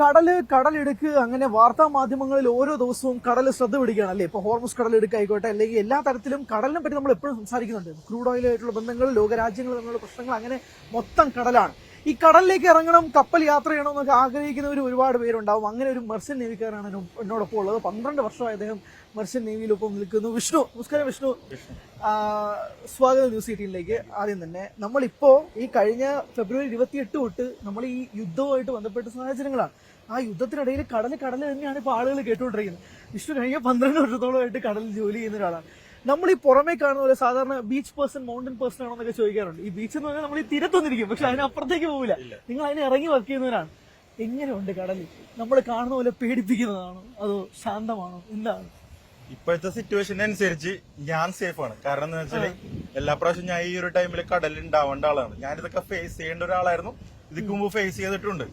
കടലിടുക്ക് അങ്ങനെ വാർത്താ മാധ്യമങ്ങളിൽ ഓരോ ദിവസവും കടൽ ശ്രദ്ധ പിടിക്കുകയാണ് അല്ലേ. ഇപ്പൊ ഹോർമുസ് കടലിടുക്ക് ആയിക്കോട്ടെ, അല്ലെങ്കിൽ എല്ലാ തരത്തിലും കടലിനെ പറ്റി നമ്മൾ എപ്പോഴും സംസാരിക്കുന്നുണ്ട്. ക്രൂഡ് ഓയിലായിട്ടുള്ള ബന്ധങ്ങൾ, ലോകരാജ്യങ്ങൾ തമ്മിലുള്ള പ്രശ്നങ്ങൾ, അങ്ങനെ മൊത്തം കടലാണ്. ഈ കടലിലേക്ക് ഇറങ്ങണം, കപ്പൽ യാത്ര ചെയ്യണം എന്നൊക്കെ ആഗ്രഹിക്കുന്നവർ ഒരുപാട് പേരുണ്ടാവും. അങ്ങനെ ഒരു മെർച്ചന്റ് നേവിക്കാരാണ് എന്നോടൊപ്പം ഉള്ളത്. 12 വർഷമായി അദ്ദേഹം മെർച്ചന്റ് നേവിയിലൊപ്പം നിൽക്കുന്നു. വിഷ്ണു, നമസ്കാരം വിഷ്ണു. സ്വാഗതം ന്യൂസ് 18ലേക്ക്. ആദ്യം തന്നെ നമ്മളിപ്പോ ഈ കഴിഞ്ഞ ഫെബ്രുവരി 28 തൊട്ട് നമ്മൾ ഈ യുദ്ധവുമായിട്ട് ബന്ധപ്പെട്ട സാഹചര്യങ്ങളാണ്. ആ യുദ്ധത്തിനിടയിൽ കടൽ തന്നെയാണ് ഇപ്പൊ ആളുകൾ കേട്ടുകൊണ്ടിരിക്കുന്നത്. വിഷ്ണു കഴിഞ്ഞ 12 വർഷത്തോളമായിട്ട് കടലിൽ ജോലി ചെയ്യുന്ന ഒരാളാണ്. നമ്മൾ ഈ പുറമേ കാണുന്ന പോലെ സാധാരണ ബീച്ച് പേഴ്സൺ, മൗണ്ടൻ പേഴ്സൺ ആണോ എന്നൊക്കെ ചോദിക്കാറുണ്ട്. ഈ ബീച്ച് എന്ന് പറഞ്ഞാൽ നമ്മൾ ഈ തിരത്തൊന്നിരിക്കും, പക്ഷെ അതിനപ്പുറത്തേക്ക് പോകില്ല. നിങ്ങൾ അതിനെ ഇറങ്ങി വർക്ക് ചെയ്യുന്നവരാണ്. എങ്ങനെയുണ്ട് കടലിൽ? നമ്മൾ കാണുന്ന പോലെ പേടിപ്പിക്കുന്നതാണോ അതോ ശാന്തമാണോ, എന്താണ്? ഇപ്പോഴത്തെ സിറ്റുവേഷൻ അനുസരിച്ച് ഞാൻ സേഫ് ആണ്. കാരണം എന്താ വെച്ചാല് എല്ലാ പ്രാവശ്യം ഞാൻ ഈ ഒരു ടൈമിൽ കടലിൽ ഉണ്ടാവേണ്ട ആളാണ്. ഞാനിതൊക്കെ ഫേസ് ചെയ്യേണ്ട ഒരാളായിരുന്നു. ഇതിക്ക് മുമ്പ് ഫേസ് ചെയ്തിട്ടുണ്ട്.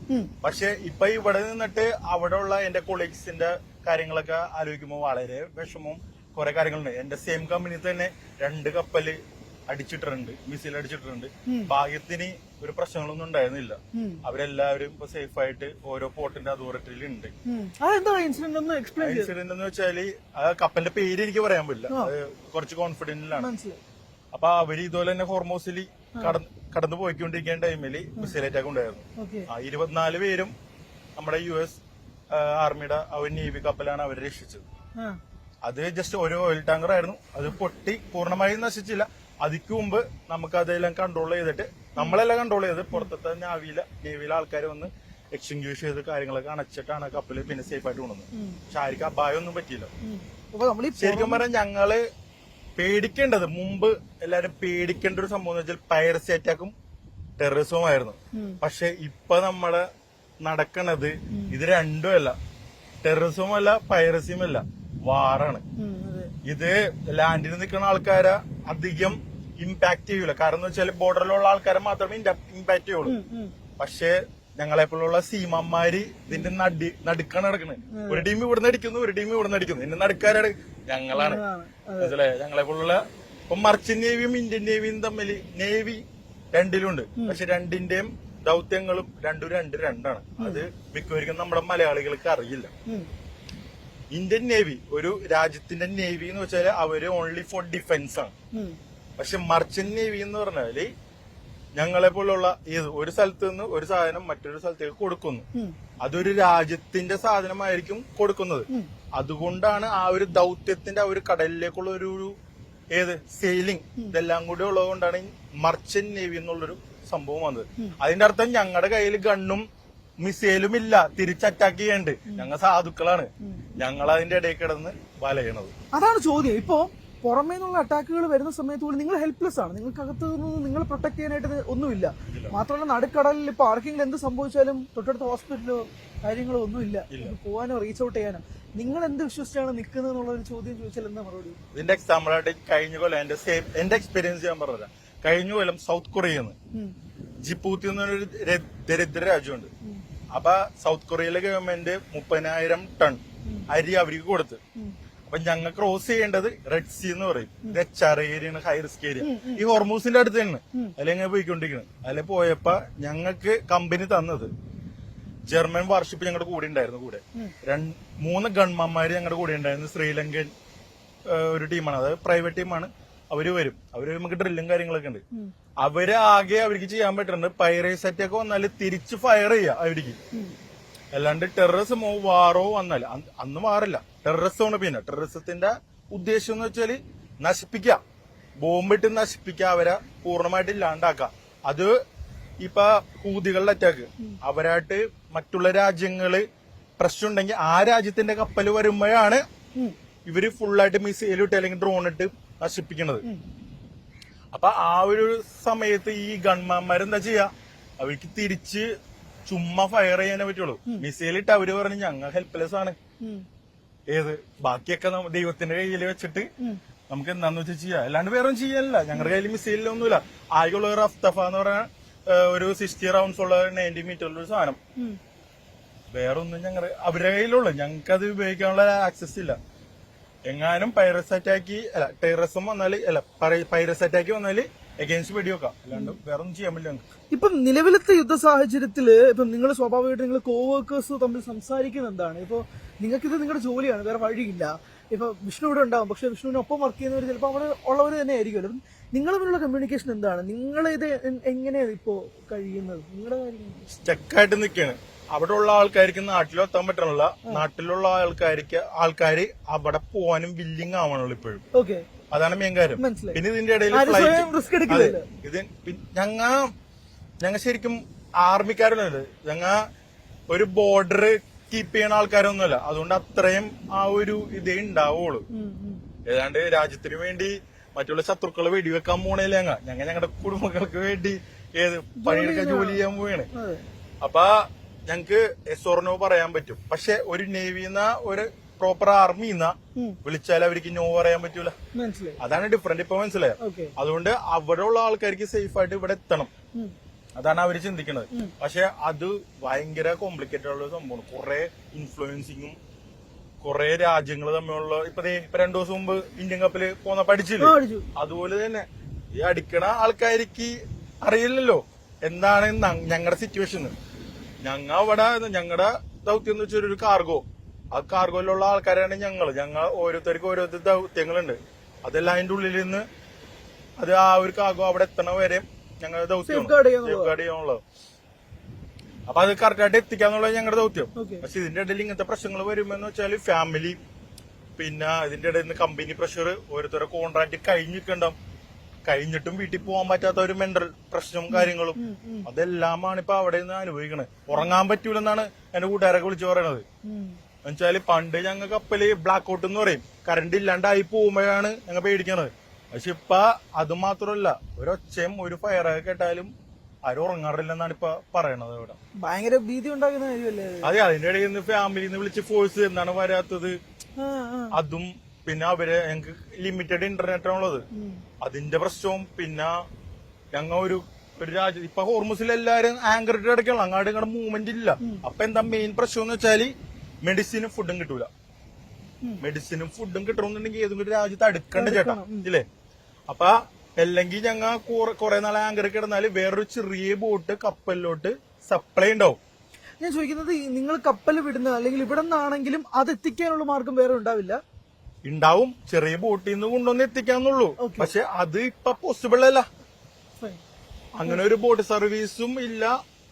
പക്ഷെ ഇപ്പൊ ഇവിടെ നിന്നിട്ട് അവിടെയുള്ള എന്റെ കൊളീഗ്സിന്റെ കാര്യങ്ങളൊക്കെ ആലോചിക്കുമ്പോൾ വളരെ വിഷമവും കുറെ കാര്യങ്ങളുണ്ട്. എന്റെ സെയിം കമ്പനി തന്നെ 2 കപ്പല് അടിച്ചിട്ടുണ്ട്, മിസൈൽ അടിച്ചിട്ടുണ്ട്. ഭാഗ്യത്തിന് ഒരു പ്രശ്നങ്ങളൊന്നും ഉണ്ടായിരുന്നില്ല. അവരെല്ലാവരും ഇപ്പൊ സേഫ് ആയിട്ട് ഓരോ പോർട്ടിന്റെ അതോറിറ്റിയിൽ ഉണ്ട്. ഇൻസിഡന്റ് എന്ന് വെച്ചാല് ആ കപ്പലിന്റെ പേര് എനിക്ക് പറയാൻ പറ്റില്ല, കുറച്ച് കോൺഫിഡന്റിലാണ്. അപ്പൊ അവര് ഇതുപോലെ തന്നെ ഹോർമോസിൽ കടന്നു പോയിക്കൊണ്ടിരിക്കുന്ന ടൈമില് മിസൈൽ അറ്റാക്ക് ഉണ്ടായിരുന്നു. 24 പേരും നമ്മുടെ US ആർമിയുടെ നേവി കപ്പലാണ് അവരെ രക്ഷിച്ചത്. അത് ജസ്റ്റ് ഒരു ഓയിൽ ടാങ്കർ ആയിരുന്നു. അത് പൊട്ടി പൂർണ്ണമായും നശിച്ചില്ല. അതിക്ക് മുമ്പ് നമുക്ക് അതെല്ലാം കൺട്രോൾ ചെയ്തിട്ട്, നമ്മളെല്ലാം കൺട്രോൾ ചെയ്ത് പുറത്തത്തെ നേവിയിലെ ആൾക്കാർ വന്ന് എക്സ്റ്റിങ്ക്വിഷ് ചെയ്ത് കാര്യങ്ങളൊക്കെ അണച്ചിട്ടാണ് കപ്പല് പിന്നെ സേഫ് ആയിട്ട് കൊണ്ടുവന്നത്. പക്ഷെ ആർക്കും അപായം ഒന്നും പറ്റിയില്ല. ശരിക്കും പറഞ്ഞാൽ ഞങ്ങള് പേടിക്കേണ്ടത്, മുമ്പ് എല്ലാരും പേടിക്കേണ്ട ഒരു സംഭവം എന്ന് വെച്ചാൽ പൈറസി അറ്റാക്കും ടെററിസവും ആയിരുന്നു. പക്ഷെ ഇപ്പൊ നമ്മള് നടക്കണത് ഇത് രണ്ടുമല്ല, ടെററിസവും അല്ല പൈറസിയും അല്ല, വാറാണ്. ഇത് ലാൻഡിൽ നിൽക്കുന്ന ആൾക്കാരെ അധികം ഇമ്പാക്ട് ചെയ്യൂല. കാരണം എന്ന് വെച്ചാൽ ബോർഡറിലുള്ള ആൾക്കാരെ മാത്രമേ ഇമ്പാക്ട് ചെയ്യുള്ളൂ. പക്ഷെ ഞങ്ങളെപ്പോലുള്ള സീമന്മാര് ഇതിന്റെ നടുക്കാണ് നടക്കുന്നത്. ഒരു ടീം ഇവിടുന്ന് അടിക്കുന്നു, ഒരു ടീം ഇവിടുന്ന് അടിക്കുന്നു. ഇതിന്റെ നടുക്കാരാണ് ഞങ്ങളാണ്. മനസ്സിലായോ? ഞങ്ങളെപ്പോലുള്ള ഇപ്പൊ മർച്ചന്റ് നേവിയും ഇന്ത്യൻ നേവിയും തമ്മിൽ നേവി രണ്ടിലുണ്ട്. പക്ഷെ രണ്ടിന്റെയും ദൗത്യങ്ങളും രണ്ടാണ്. അത് മിക്കവർക്കും നമ്മുടെ മലയാളികൾക്ക് അറിയില്ല. ഇന്ത്യൻ നേവി ഒരു രാജ്യത്തിന്റെ നേവി എന്ന് വെച്ചാൽ അവര് ഓൺലി ഫോർ ഡിഫൻസ് ആണ്. പക്ഷെ മർച്ചന്റ് നേവി എന്ന് പറഞ്ഞാല് ഞങ്ങളെ പോലുള്ള ഒരു സ്ഥലത്ത് നിന്ന് ഒരു സാധനം മറ്റൊരു സ്ഥലത്തേക്ക് കൊടുക്കുന്നു. അതൊരു രാജ്യത്തിന്റെ സാധനമായിരിക്കും കൊടുക്കുന്നത്. അതുകൊണ്ടാണ് ആ ഒരു ദൗത്യത്തിന്റെ ആ ഒരു കടലിലേക്കുള്ള ഒരു സെയിലിംഗ് ഇതെല്ലാം കൂടി ഉള്ളതുകൊണ്ടാണ് മർച്ചന്റ് നേവി എന്നുള്ളൊരു സംഭവം വന്നത്. അതിന്റെ അർത്ഥം ഞങ്ങളുടെ കയ്യിൽ ഗണ്ണും മിസൈലും ഇല്ല, തിരിച്ച് അറ്റാക്ക് ചെയ്യണ്ട്. ഞങ്ങൾ സാധുക്കളാണ്. ഞങ്ങൾ അതിന്റെ ഇടയിൽ കിടന്ന് വലയണത്. അതാണ് ചോദ്യം. ഇപ്പോ പുറമേ നിന്നുള്ള അറ്റാക്കുകൾ വരുന്ന സമയത്ത് പോലും നിങ്ങൾ ഹെൽപ്ലെസ് ആണ്. നിങ്ങൾക്കകത്ത് നിന്ന് നിങ്ങളെ പ്രൊട്ടക്ട് ചെയ്യാനായിട്ട് ഒന്നുമില്ല. മാത്രമല്ല നടുക്കടലിൽ ഇപ്പൊ ആർക്കെങ്കിലും എന്ത് സംഭവിച്ചാലും തൊട്ടടുത്ത ഹോസ്പിറ്റലോ കാര്യങ്ങളോ ഒന്നുമില്ല, പോകാനോ റീച്ച് ഔട്ട് ചെയ്യാനോ. നിങ്ങൾ എന്ത് വിശ്വസിച്ചാണ് നിൽക്കുന്നത് എന്നുള്ള ഒരു ചോദ്യം ചോദിച്ചാൽ എന്താ മറുപടി? ഇതിന്റെ എക്സാമ്പിളായിട്ട് കഴിഞ്ഞ കൊല്ലം എന്റെ എക്സ്പീരിയൻസ് ഞാൻ പറഞ്ഞുതരാം. കഴിഞ്ഞ കൊല്ലം സൗത്ത് കൊറിയന്ന് ജിബൂത്തി എന്നൊരു ദരിദ്ര രാജ്യമുണ്ട്. അപ്പൊ സൗത്ത് കൊറിയയിലെ ഗവൺമെന്റ് 30,000 ടൺ അരി അവർക്ക് കൊടുത്ത്. അപ്പൊ ഞങ്ങൾ ക്രോസ് ചെയ്യേണ്ടത് റെഡ് സീ എന്ന് പറയും. ഇത് HR area, high risk area. ഈ ഹോർമൂസിന്റെ അടുത്ത് തന്നെ അല്ലെങ്കിൽ പോയിക്കൊണ്ടിരിക്കുന്നത്. അതിൽ പോയപ്പോ ഞങ്ങൾക്ക് കമ്പനി തന്നത് ജർമ്മൻ വാർഷിപ്പ് ഞങ്ങളുടെ കൂടെ ഉണ്ടായിരുന്നു. കൂടെ 3 ഗൺമാന്മാര് ഞങ്ങളുടെ കൂടെ ഉണ്ടായിരുന്നു. ശ്രീലങ്കൻ ഒരു ടീമാണ്, അത് പ്രൈവറ്റ് ടീമാണ്. അവര് വരും. അവര് നമുക്ക് ഡ്രില്ലും കാര്യങ്ങളൊക്കെ ഉണ്ട്. അവർക്ക് ചെയ്യാൻ പറ്റുന്നുണ്ട് പൈറേസ് അറ്റാക്ക് വന്നാല് തിരിച്ച് ഫയർ ചെയ്യാം അവർക്ക്. അല്ലാണ്ട് ടെററിസമോ വാറോ വന്നാൽ, അന്ന് വാറില്ല, ടെററിസമാണ്. പിന്നെ ടെററിസത്തിന്റെ ഉദ്ദേശം എന്ന് വെച്ചാല് നശിപ്പിക്കുക, ബോംബിട്ട് നശിപ്പിക്കുക, അവരെ പൂർണ്ണമായിട്ട് ഇല്ലാണ്ടാക്കുക. അത് ഇപ്പൊ ഹൂതികളുടെ അറ്റാക്ക്, അവരായിട്ട് മറ്റുള്ള രാജ്യങ്ങള് പ്രശ്നമുണ്ടെങ്കിൽ ആ രാജ്യത്തിന്റെ കപ്പൽ വരുമ്പോഴാണ് ഇവര് ഫുള്ളായിട്ട് മിസൈൽ ഇട്ട് അല്ലെങ്കിൽ ഡ്രോൺ ഇട്ട് നശിപ്പിക്കുന്നത്. അപ്പൊ ആ ഒരു സമയത്ത് ഈ ഗൺമാന്മാരെന്താ ചെയ്യാ, അവർക്ക് തിരിച്ച് ചുമ്മാ ഫയർ ചെയ്യാനേ പറ്റുള്ളൂ. മിസൈൽ ഇട്ട് അവര് പറഞ്ഞ് ഞങ്ങൾ ഹെൽപ്ലെസ് ആണ്. ബാക്കിയൊക്കെ ദൈവത്തിന്റെ കയ്യിൽ വെച്ചിട്ട് നമുക്ക് എന്താന്ന് വെച്ചാൽ ചെയ്യാം, അല്ലാണ്ട് വേറെ ഒന്നും ചെയ്യാനില്ല. ഞങ്ങളുടെ കയ്യിൽ മിസൈലൊന്നുമില്ല. ആകെയുള്ള ഒരു അഫ്തഫ എന്ന് പറഞ്ഞ ഒരു 60 റൗണ്ട്സ് ഉള്ള 90 മീറ്ററിലുള്ള ഒരു സാധനം. വേറൊന്നും അവരുടെ കയ്യിലുള്ളു. ഞങ്ങൾക്ക് അത് ഉപയോഗിക്കാനുള്ള ആക്സസ് ഇല്ല. എങ്ങാനും പൈറസ് അറ്റാക്ക് ടെററിസം വന്നാല് പൈറസ് അറ്റാക്ക് വന്നാല് എഗെയിൻസ്റ്റ് വെടിവെക്കാം, അല്ലാണ്ട് വേറെ ഒന്നും ചെയ്യാൻ പറ്റില്ല ഞങ്ങൾക്ക്. ഇപ്പം നിലവിലത്തെ യുദ്ധ സാഹചര്യത്തില് ഇപ്പം നിങ്ങൾ സ്വാഭാവികമായിട്ട് നിങ്ങൾ കോവർക്കേഴ്സ് തമ്മിൽ സംസാരിക്കുന്നത് എന്താണ്? ഇപ്പൊ നിങ്ങൾക്കിത് നിങ്ങളുടെ ജോലിയാണ്, വേറെ വഴിയില്ല. ഇപ്പൊ വിഷ്ണു ഇവിടെ ഉണ്ടാവും, പക്ഷെ വിഷ്ണുവിനൊപ്പം വർക്ക് ചെയ്യുന്നവർ ചിലപ്പോൾ അവിടെ ഉള്ളവർ തന്നെ ആയിരിക്കുമല്ലോ. നിങ്ങൾ തമ്മിലുള്ള കമ്മ്യൂണിക്കേഷൻ എന്താണ്? നിങ്ങളിത് എങ്ങനെയാണ് ഇപ്പോ കഴിയുന്നത്? നിങ്ങളുടെ കാര്യം സ്റ്റക്കായിട്ട് നിൽക്കുകയാണ്. അവിടെ ഉള്ള ആൾക്കാർക്ക് നാട്ടിലെത്താൻ പറ്റണില്ല, നാട്ടിലുള്ള ആൾക്കാര് അവിടെ പോവാനും വില്ലിങ് ആവണല്ലോ ഇപ്പോഴും. ഓക്കെ, അതാണ് മെയിൻ കാര്യം. പിന്നെ ഇതിന്റെ ഇടയിൽ ഇത് ഞങ്ങ ശരിക്കും ആർമിക്കാരൊന്നുമല്ല, ഞങ്ങ ഒരു ബോർഡർ കീപ്പ് ചെയ്യുന്ന ആൾക്കാരൊന്നുമല്ല. അതുകൊണ്ട് അത്രയും ആ ഒരു ഇതേ ഉണ്ടാവുള്ളൂ. ഏതാണ്ട് രാജ്യത്തിന് വേണ്ടി മറ്റുള്ള ശത്രുക്കളെ വെടിവെക്കാൻ പോണേല ഞങ്ങളുടെ കുടുംബങ്ങൾക്ക് വേണ്ടി പണിയെടുക്കാൻ ജോലി ചെയ്യാൻ പോവുകയാണ്. അപ്പൊ ഞങ്ങക്ക് എസ്ഓർനോ പറയാൻ പറ്റും. പക്ഷെ ഒരു നേവിന്ന ഒരു പ്രോപ്പർ ആർമിന്ന വിളിച്ചാൽ അവർക്ക് നോ പറയാൻ പറ്റൂല. അതാണ് ഡിഫറന്റ്. ഇപ്പൊ മനസ്സിലായോ? അതുകൊണ്ട് അവിടെ ഉള്ള ആൾക്കാർക്ക് സേഫ് ആയിട്ട് ഇവിടെ എത്തണം, അതാണ് അവര് ചിന്തിക്കുന്നത്. പക്ഷെ അത് ഭയങ്കര കോംപ്ലിക്കേറ്റഡ് ഉള്ള സംഭവമാണ്. കുറെ ഇൻഫ്ലുവൻസിങ്ങും കുറെ രാജ്യങ്ങൾ തമ്മിലുള്ള ഇപ്പൊ 2 ദിവസം മുമ്പ് ഇന്ത്യൻ കപ്പില് പോന്ന പഠിച്ചില്ലേ, അതുപോലെ തന്നെ ഈ അടിക്കണ ആൾക്കാർക്ക് അറിയില്ലല്ലോ എന്താണ് ഞങ്ങളുടെ സിറ്റുവേഷൻ. ഞങ്ങളുടെ ദൗത്യം എന്ന് വെച്ചാൽ ഒരു കാർഗോ, ആ കാർഗോയിലുള്ള ആൾക്കാരാണ് ഞങ്ങൾ ഓരോരുത്തർക്കും ഓരോരുത്തർ ദൗത്യങ്ങളുണ്ട്. അതെല്ലാം അതിന്റെ ഉള്ളിൽ നിന്ന് അത് ആ ഒരു കാർഗോ അവിടെ എത്തണ വരെ ഞങ്ങളുടെ ദൗത്യം സേഫ് ചെയ്യാനുള്ളത്. അപ്പൊ അത് കറക്റ്റായിട്ട് എത്തിക്കാന്നുള്ളത് ഞങ്ങളുടെ ദൗത്യം. പക്ഷെ ഇതിന്റെ ഇടയിൽ ഇങ്ങനത്തെ പ്രശ്നങ്ങൾ വരുമെന്ന് വെച്ചാല് ഫാമിലി, പിന്നെ ഇതിന്റെ ഇടയിൽ നിന്ന് കമ്പനി പ്രഷർ, ഓരോരുത്തരുടെ കോൺട്രാക്ട് കഴിഞ്ഞിട്ടും വീട്ടിൽ പോകാൻ പറ്റാത്ത ഒരു മെന്റൽ പ്രശ്നവും കാര്യങ്ങളും, അതെല്ലാമാണ് ഇപ്പൊ അവിടെ നിന്ന് അനുഭവിക്കണത്. ഉറങ്ങാൻ പറ്റൂലെന്നാണ് എന്റെ കൂട്ടുകാരൊക്കെ വിളിച്ചു പറയണത്. എന്നുവെച്ചാല് പണ്ട് ഞങ്ങൾ കപ്പല് ബ്ലാക്ക് ഔട്ട് എന്ന് പറയും, കറണ്ട് ഇല്ലാണ്ടായി പോകുമ്പോഴാണ് ഞങ്ങൾ പേടിക്കണത്. പക്ഷെ ഇപ്പൊ അത് മാത്രമല്ല, ഒരൊച്ചയും ഒരു ഫയറൊക്കെ കേട്ടാലും ആരും ഉറങ്ങാറില്ലെന്നാണ് ഇപ്പൊ പറയണത്. ഇവിടെ ഭയങ്കര ഭീതി ഉണ്ടാക്കുന്ന കാര്യമല്ലേ? അതെ, അതിന്റെ ഇടയിൽ നിന്ന് ഫാമിലിന്ന് വിളിച്ച് ഫോഴ്സ് എന്താണ് വരാത്തത് അതും, പിന്നെ അവര് ഞങ്ങക്ക് ലിമിറ്റഡ് ഇന്റർനെറ്റ് ആണുള്ളത്, അതിന്റെ പ്രശ്നവും. പിന്നെ ഞങ്ങ ഒരു രാജ്യം ഇപ്പൊ ഹോർമുസിൽ എല്ലാരും ആങ്കറിട്ട് കിടക്കണം, അങ്ങാട് ഇങ്ങോട്ട് മൂവ്മെന്റ് ഇല്ല. അപ്പൊ എന്താ മെയിൻ പ്രശ്നം എന്ന് വെച്ചാല് മെഡിസിനും ഫുഡും കിട്ടൂല. മെഡിസിനും ഫുഡും കിട്ടണമെന്നുണ്ടെങ്കിൽ ഏതെങ്കിലും രാജ്യത്ത് അടുക്കണ്ട ചേട്ടാ, ഇല്ലേ? അപ്പൊ അല്ലെങ്കിൽ ഞങ്ങ കുറെ നാളെ ആങ്കർ കിടന്നാല് വേറൊരു ചെറിയ ബോട്ട് കപ്പലിലോട്ട് സപ്ലൈ ഉണ്ടാവും. ഞാൻ ചോദിക്കുന്നത്, നിങ്ങൾ കപ്പൽ വിടുന്ന അല്ലെങ്കിൽ ഇവിടെ നിന്നാണെങ്കിലും അത് എത്തിക്കാനുള്ള മാർഗം വേറെ ഉണ്ടാവും. ചെറിയ ബോട്ടിൽ നിന്ന് കൊണ്ടുവന്ന് എത്തിക്കാന്നുള്ളൂ. പക്ഷെ അത് ഇപ്പൊ പോസിബിൾ അല്ല. അങ്ങനെ ഒരു ബോട്ട് സർവീസും ഇല്ല.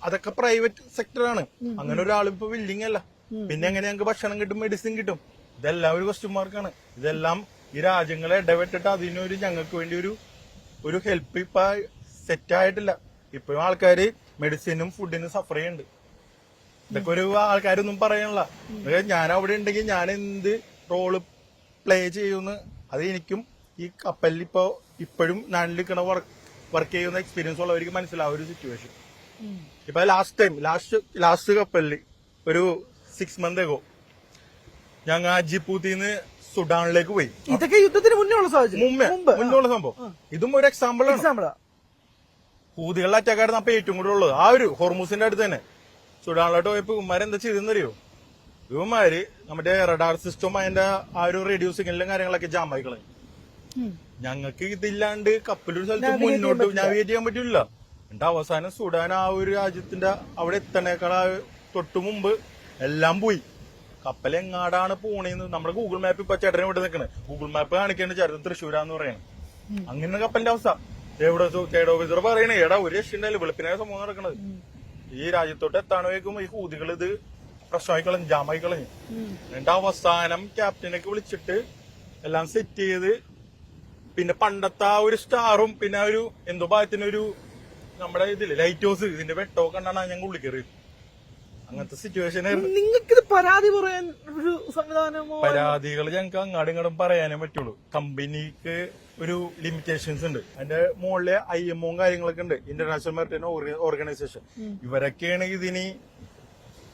അതൊക്കെ പ്രൈവറ്റ് സെക്ടറാണ്. അങ്ങനെ ഒരാളും ഇപ്പൊ വില്ലിങ് അല്ല. പിന്നെ എങ്ങനെ ഞങ്ങൾക്ക് ഭക്ഷണം കിട്ടും, മെഡിസിൻ കിട്ടും? ഇതെല്ലാം ഒരു ക്വസ്റ്റ്യൻ മാർക്കാണ്. ഇതെല്ലാം ഈ രാജ്യങ്ങളെ ഇടപെട്ടിട്ട് അതിനൊരു ഞങ്ങൾക്ക് വേണ്ടി ഒരു ഹെൽപ്പ് ഇപ്പൊ സെറ്റ് ആയിട്ടില്ല. ഇപ്പോഴും ആൾക്കാര് മെഡിസിനും ഫുഡിനും സഫർ ചെയ്യുന്നുണ്ട്. ഇതൊക്കെ ഒരു ആൾക്കാരൊന്നും പറയണില്ല. ഞാൻ അവിടെ ഉണ്ടെങ്കിൽ ഞാൻ എന്ത് റോള് പ്ലേ ചെയ്യുമെന്ന് അത് എനിക്കും ഈ കപ്പലിൽ ഇപ്പോഴും നാട്ടിൽ നിൽക്കണ വർക്ക് ചെയ്യുന്ന എക്സ്പീരിയൻസ് ഉള്ളവർക്ക് മനസ്സിലാവും ഒരു സിറ്റുവേഷൻ. ഇപ്പൊ ലാസ്റ്റ് കപ്പലിൽ ഒരു 6 months ago ഞങ്ങൾ ജിബൂത്തിന്ന് സുഡാനിലേക്ക് പോയി. ഇതൊക്കെ യുദ്ധത്തിന് മുന്നേ ഉള്ള സംഭവം. ഇതും ഒരു എക്സാമ്പിൾ ആണ്. ഹൂതികളുടെ അറ്റാക്കായിരുന്നു അപ്പൊ ഏറ്റവും കൂടുതൽ ഉള്ളത് ആ ഒരു ഹോർമൂസിന്റെ അടുത്ത് തന്നെ. സുഡാനിലോട്ട് പോയപ്പോ ഇവന്മാരെന്താ ചെയ്തെന്നറിയോ? ഇവന്മാര് നമ്മുടെ റഡാർ സിസ്റ്റം അതിന്റെ ആ ഒരു റേഡിയോ സിഗ്നലും കാര്യങ്ങളൊക്കെ ജാമായിക്കളെ. ഞങ്ങൾക്ക് ഇതില്ലാണ്ട് കപ്പലൊരു സ്ഥലത്ത് മുന്നോട്ട് നാവിഗേറ്റ് ചെയ്യാൻ പറ്റില്ല. എന്നിട്ട് അവസാനം സുഡാൻ ആ ഒരു രാജ്യത്തിന്റെ അവിടെ എത്തണേക്കാൾ തൊട്ടു മുമ്പ് എല്ലാം പോയി. കപ്പൽ എങ്ങാടാണ് പോണേന്ന് നമ്മുടെ ഗൂഗിൾ മാപ്പ് ഇപ്പൊ ചേട്ടനെ വിട്ട് നിൽക്കണേ. ഗൂഗിൾ മാപ്പ് കാണിക്കേണ്ട ചേട്ടൻ തൃശ്ശൂരാന്ന് പറയണേ. അങ്ങനെ കപ്പലിന്റെ അവസ്ഥ എവിടെ ഓഫീസർ പറയണേ, എടാ ഒരു രക്ഷയുണ്ടായില്ല, വെളുപ്പിനായ സംഭവം നടക്കണത്. ഈ രാജ്യത്തോട്ട് എത്താണേക്കും ഈ ഹൂതികൾ ഇത് പ്രശ്നമായി കളഞ്ഞു, ജാമായി കളഞ്ഞു. എന്നിട്ട് അവസാനം ക്യാപ്റ്റനൊക്കെ വിളിച്ചിട്ട് എല്ലാം സെറ്റ് ചെയ്ത്, പിന്നെ പണ്ടത്തെ ആ ഒരു സ്റ്റാറും പിന്നെ ഒരു എന്തോ ഭാഗത്തിനൊരു നമ്മുടെ ഇതില് ലൈറ്റ് ഹൗസ് ഇതിന്റെ വെട്ടോ കണ്ടാണ് ഞങ്ങൾ ഉള്ളിൽ കയറി. അങ്ങനത്തെ സിറ്റുവേഷൻ ആയിരുന്നു. നിങ്ങൾക്ക് പരാതി പറയാൻ ഒരു സംവിധാനമോ? പരാതികൾ ഞങ്ങൾക്ക് അങ്ങാടും ഇങ്ങോട്ടും പറയാനേ പറ്റുള്ളൂ. കമ്പനിക്ക് ഒരു ലിമിറ്റേഷൻസ് ഉണ്ട്. അതിന്റെ മുകളിലെ IMO കാര്യങ്ങളൊക്കെ ഉണ്ട്, ഇന്റർനാഷണൽ മെറിറ്റൈൻ ഓർഗനൈസേഷൻ. ഇവരൊക്കെയാണ് ഇതിന്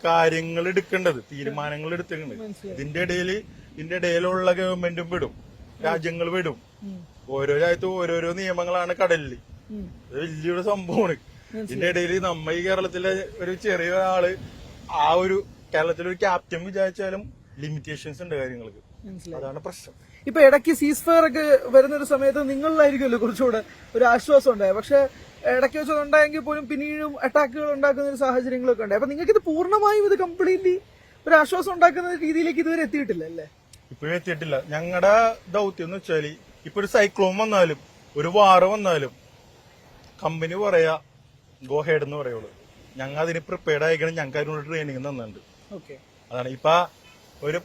കാര്യങ്ങൾ എടുക്കേണ്ടത്, തീരുമാനങ്ങൾ എടുത്തിട്ടുണ്ട്. ഇതിന്റെ ഇടയിലുള്ള ഗവൺമെന്റും വിടും, രാജ്യങ്ങൾ വിടും. ഓരോ രാജ്യത്തും ഓരോരോ നിയമങ്ങളാണ് കടലിൽ. അത് വലിയൊരു സംഭവമാണ്. ഇതിന്റെ ഇടയിൽ നമ്മ ഈ കേരളത്തിലെ ഒരു ചെറിയ ആള് ആ ഒരു കേരളത്തിലൊരു ക്യാപ്റ്റൻ വിചാരിച്ചാലും ലിമിറ്റേഷൻസ് ഉണ്ട് കാര്യങ്ങൾക്ക്. അതാണ് പ്രശ്നം. ഇപ്പൊ ഇടയ്ക്ക് സീസ് ഫയർ ഒക്കെ വരുന്ന ഒരു സമയത്ത് നിങ്ങളിലായിരിക്കുമല്ലോ കുറച്ചുകൂടെ ഒരു ആശ്വാസം ഉണ്ടായത്. പക്ഷെ ഇടയ്ക്ക് വെച്ച് ഉണ്ടായെങ്കിൽ പോലും പിന്നീടും അറ്റാക്കുകൾ ഉണ്ടാക്കുന്ന ഒരു സാഹചര്യങ്ങളൊക്കെ ഉണ്ടായി. അപ്പൊ നിങ്ങൾക്ക് ഇത് പൂർണ്ണമായും ഇത് കംപ്ലീറ്റ്ലി ഒരു ആശ്വാസം ഉണ്ടാക്കുന്ന രീതിയിലേക്ക് ഇതുവരെ എത്തിയിട്ടില്ല അല്ലേ? ഇപ്പോഴും എത്തിയിട്ടില്ല. ഞങ്ങളുടെ ദൗത്യം എന്ന് വെച്ചാല് ഇപ്പൊ ഒരു സൈക്ലോൺ വന്നാലും ഒരു വാറ് വന്നാലും കമ്പനി പറയാ ഗോ ഹെഡ് എന്ന് പറയുള്ളൂ. ഞങ്ങൾ അതിന് പ്രിപ്പയർഡ് ആയിക്കണം. ഞങ്ങൾക്ക് അതിനുള്ള ട്രെയിനിങ് തന്നിട്ടുണ്ട്. അതാണ് ഇപ്പൊ ഒരു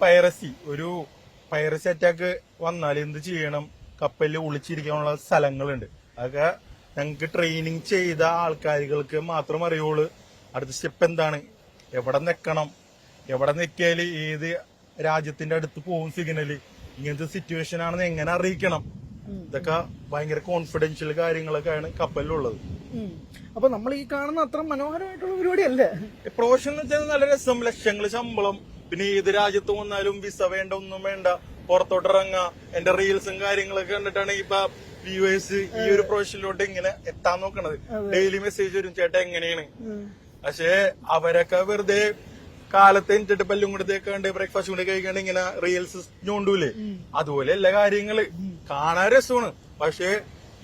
പൈറസി അറ്റാക്ക് വന്നാൽ എന്ത് ചെയ്യണം, കപ്പലിൽ ഒളിച്ചിരിക്കാനുള്ള സ്ഥലങ്ങളുണ്ട്. അതൊക്കെ ഞങ്ങൾക്ക് ട്രെയിനിങ് ചെയ്ത ആൾക്കാരുകൾക്ക് മാത്രം അറിയുള്ളൂ. അടുത്ത സ്റ്റെപ്പ് എന്താണ്, എവിടെ നിൽക്കണം, എവിടെ നിൽക്കിയാല് ഏത് രാജ്യത്തിന്റെ അടുത്ത് പോകും സിഗ്നല്, ഇങ്ങനത്തെ സിറ്റുവേഷൻ ആണെന്ന് എങ്ങനെ അറിയിക്കണം, ഇതൊക്കെ ഭയങ്കര കോൺഫിഡൻഷ്യൽ കാര്യങ്ങളൊക്കെയാണ് കപ്പലിലുള്ളത്. അപ്പൊ നമ്മൾ ഈ കാണുന്ന അത്ര മനോഹരമായിട്ടുള്ള പരിപാടിയല്ലേ പ്രൊഫഷൻ എന്ന് വെച്ചാൽ? നല്ല രസം, ലക്ഷങ്ങൾ ശമ്പളം, പിന്നെ ഏത് രാജ്യത്ത് വന്നാലും വിസ വേണ്ട, ഒന്നും വേണ്ട, പുറത്തോട്ടിറങ്ങാ. എന്റെ റീൽസും കാര്യങ്ങളൊക്കെ കണ്ടിട്ടാണ് ഇപ്പൊ വ്യൂവേഴ്സ് ഈ ഒരു പ്രൊഫഷനിലോട്ട് ഇങ്ങനെ എത്താൻ നോക്കണത്. ഡെയിലി മെസ്സേജ് വരും, ചേട്ടാ എങ്ങനെയാണ്. പക്ഷെ അവരൊക്കെ വെറുതെ കാലത്ത് എനിച്ചിട്ട് പല്ലും കൂടെ തേക്കാണ്ട് ബ്രേക്ക്ഫാസ്റ്റ് കൂടെ കഴിക്കാണ്ട് ഇങ്ങനെ റീൽസ് ഞോണ്ടൂലേ, അതുപോലെ എല്ലാ കാര്യങ്ങള് കാണാൻ രസമാണ്. പക്ഷെ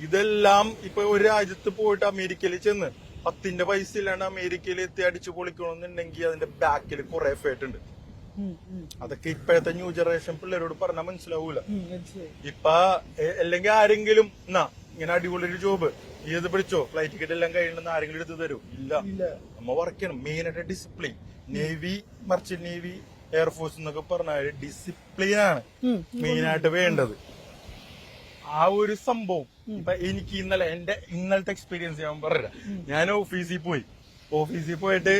ഇതെല്ലാം ഇപ്പൊ ഒരു രാജ്യത്ത് പോയിട്ട് അമേരിക്കയിൽ ചെന്ന് 10 പൈസ ഇല്ലാണ്ട് അമേരിക്കയിൽ എത്തി അടിച്ചു പൊളിക്കണമെന്നുണ്ടെങ്കിൽ അതിന്റെ ബാക്കിൽ കുറെ എഫേർട്ട് ഉണ്ട്. അതൊക്കെ ഇപ്പോഴത്തെ ന്യൂ ജനറേഷൻ പിള്ളേരോട് പറഞ്ഞാൽ മനസ്സിലാവൂല. ഇപ്പൊ അല്ലെങ്കിൽ ആരെങ്കിലും എന്നാ ഇങ്ങനെ അടിപൊളി ഒരു ജോബ് ഇത് പിടിച്ചോ, ഫ്ലൈറ്റ് ടിക്കറ്റ് എല്ലാം കഴിയണമെന്ന് ആരെങ്കിലും എടുത്ത് തരൂ? ഇല്ല. നമ്മ വർക്ക് ചെയ്യണം. മെയിൻ ആയിട്ട് discipline. Navy, merchant navy, air force എന്നൊക്കെ പറഞ്ഞാൽ ഡിസിപ്ലിൻ ആണ് മെയിൻ ആയിട്ട് വേണ്ടത്. ആ ഒരു സംഭവം ഇപ്പൊ എനിക്ക് ഇന്നലത്തെ എക്സ്പീരിയൻസ് ഞാൻ പറയാം. ഞാൻ ഓഫീസിൽ പോയിട്ട്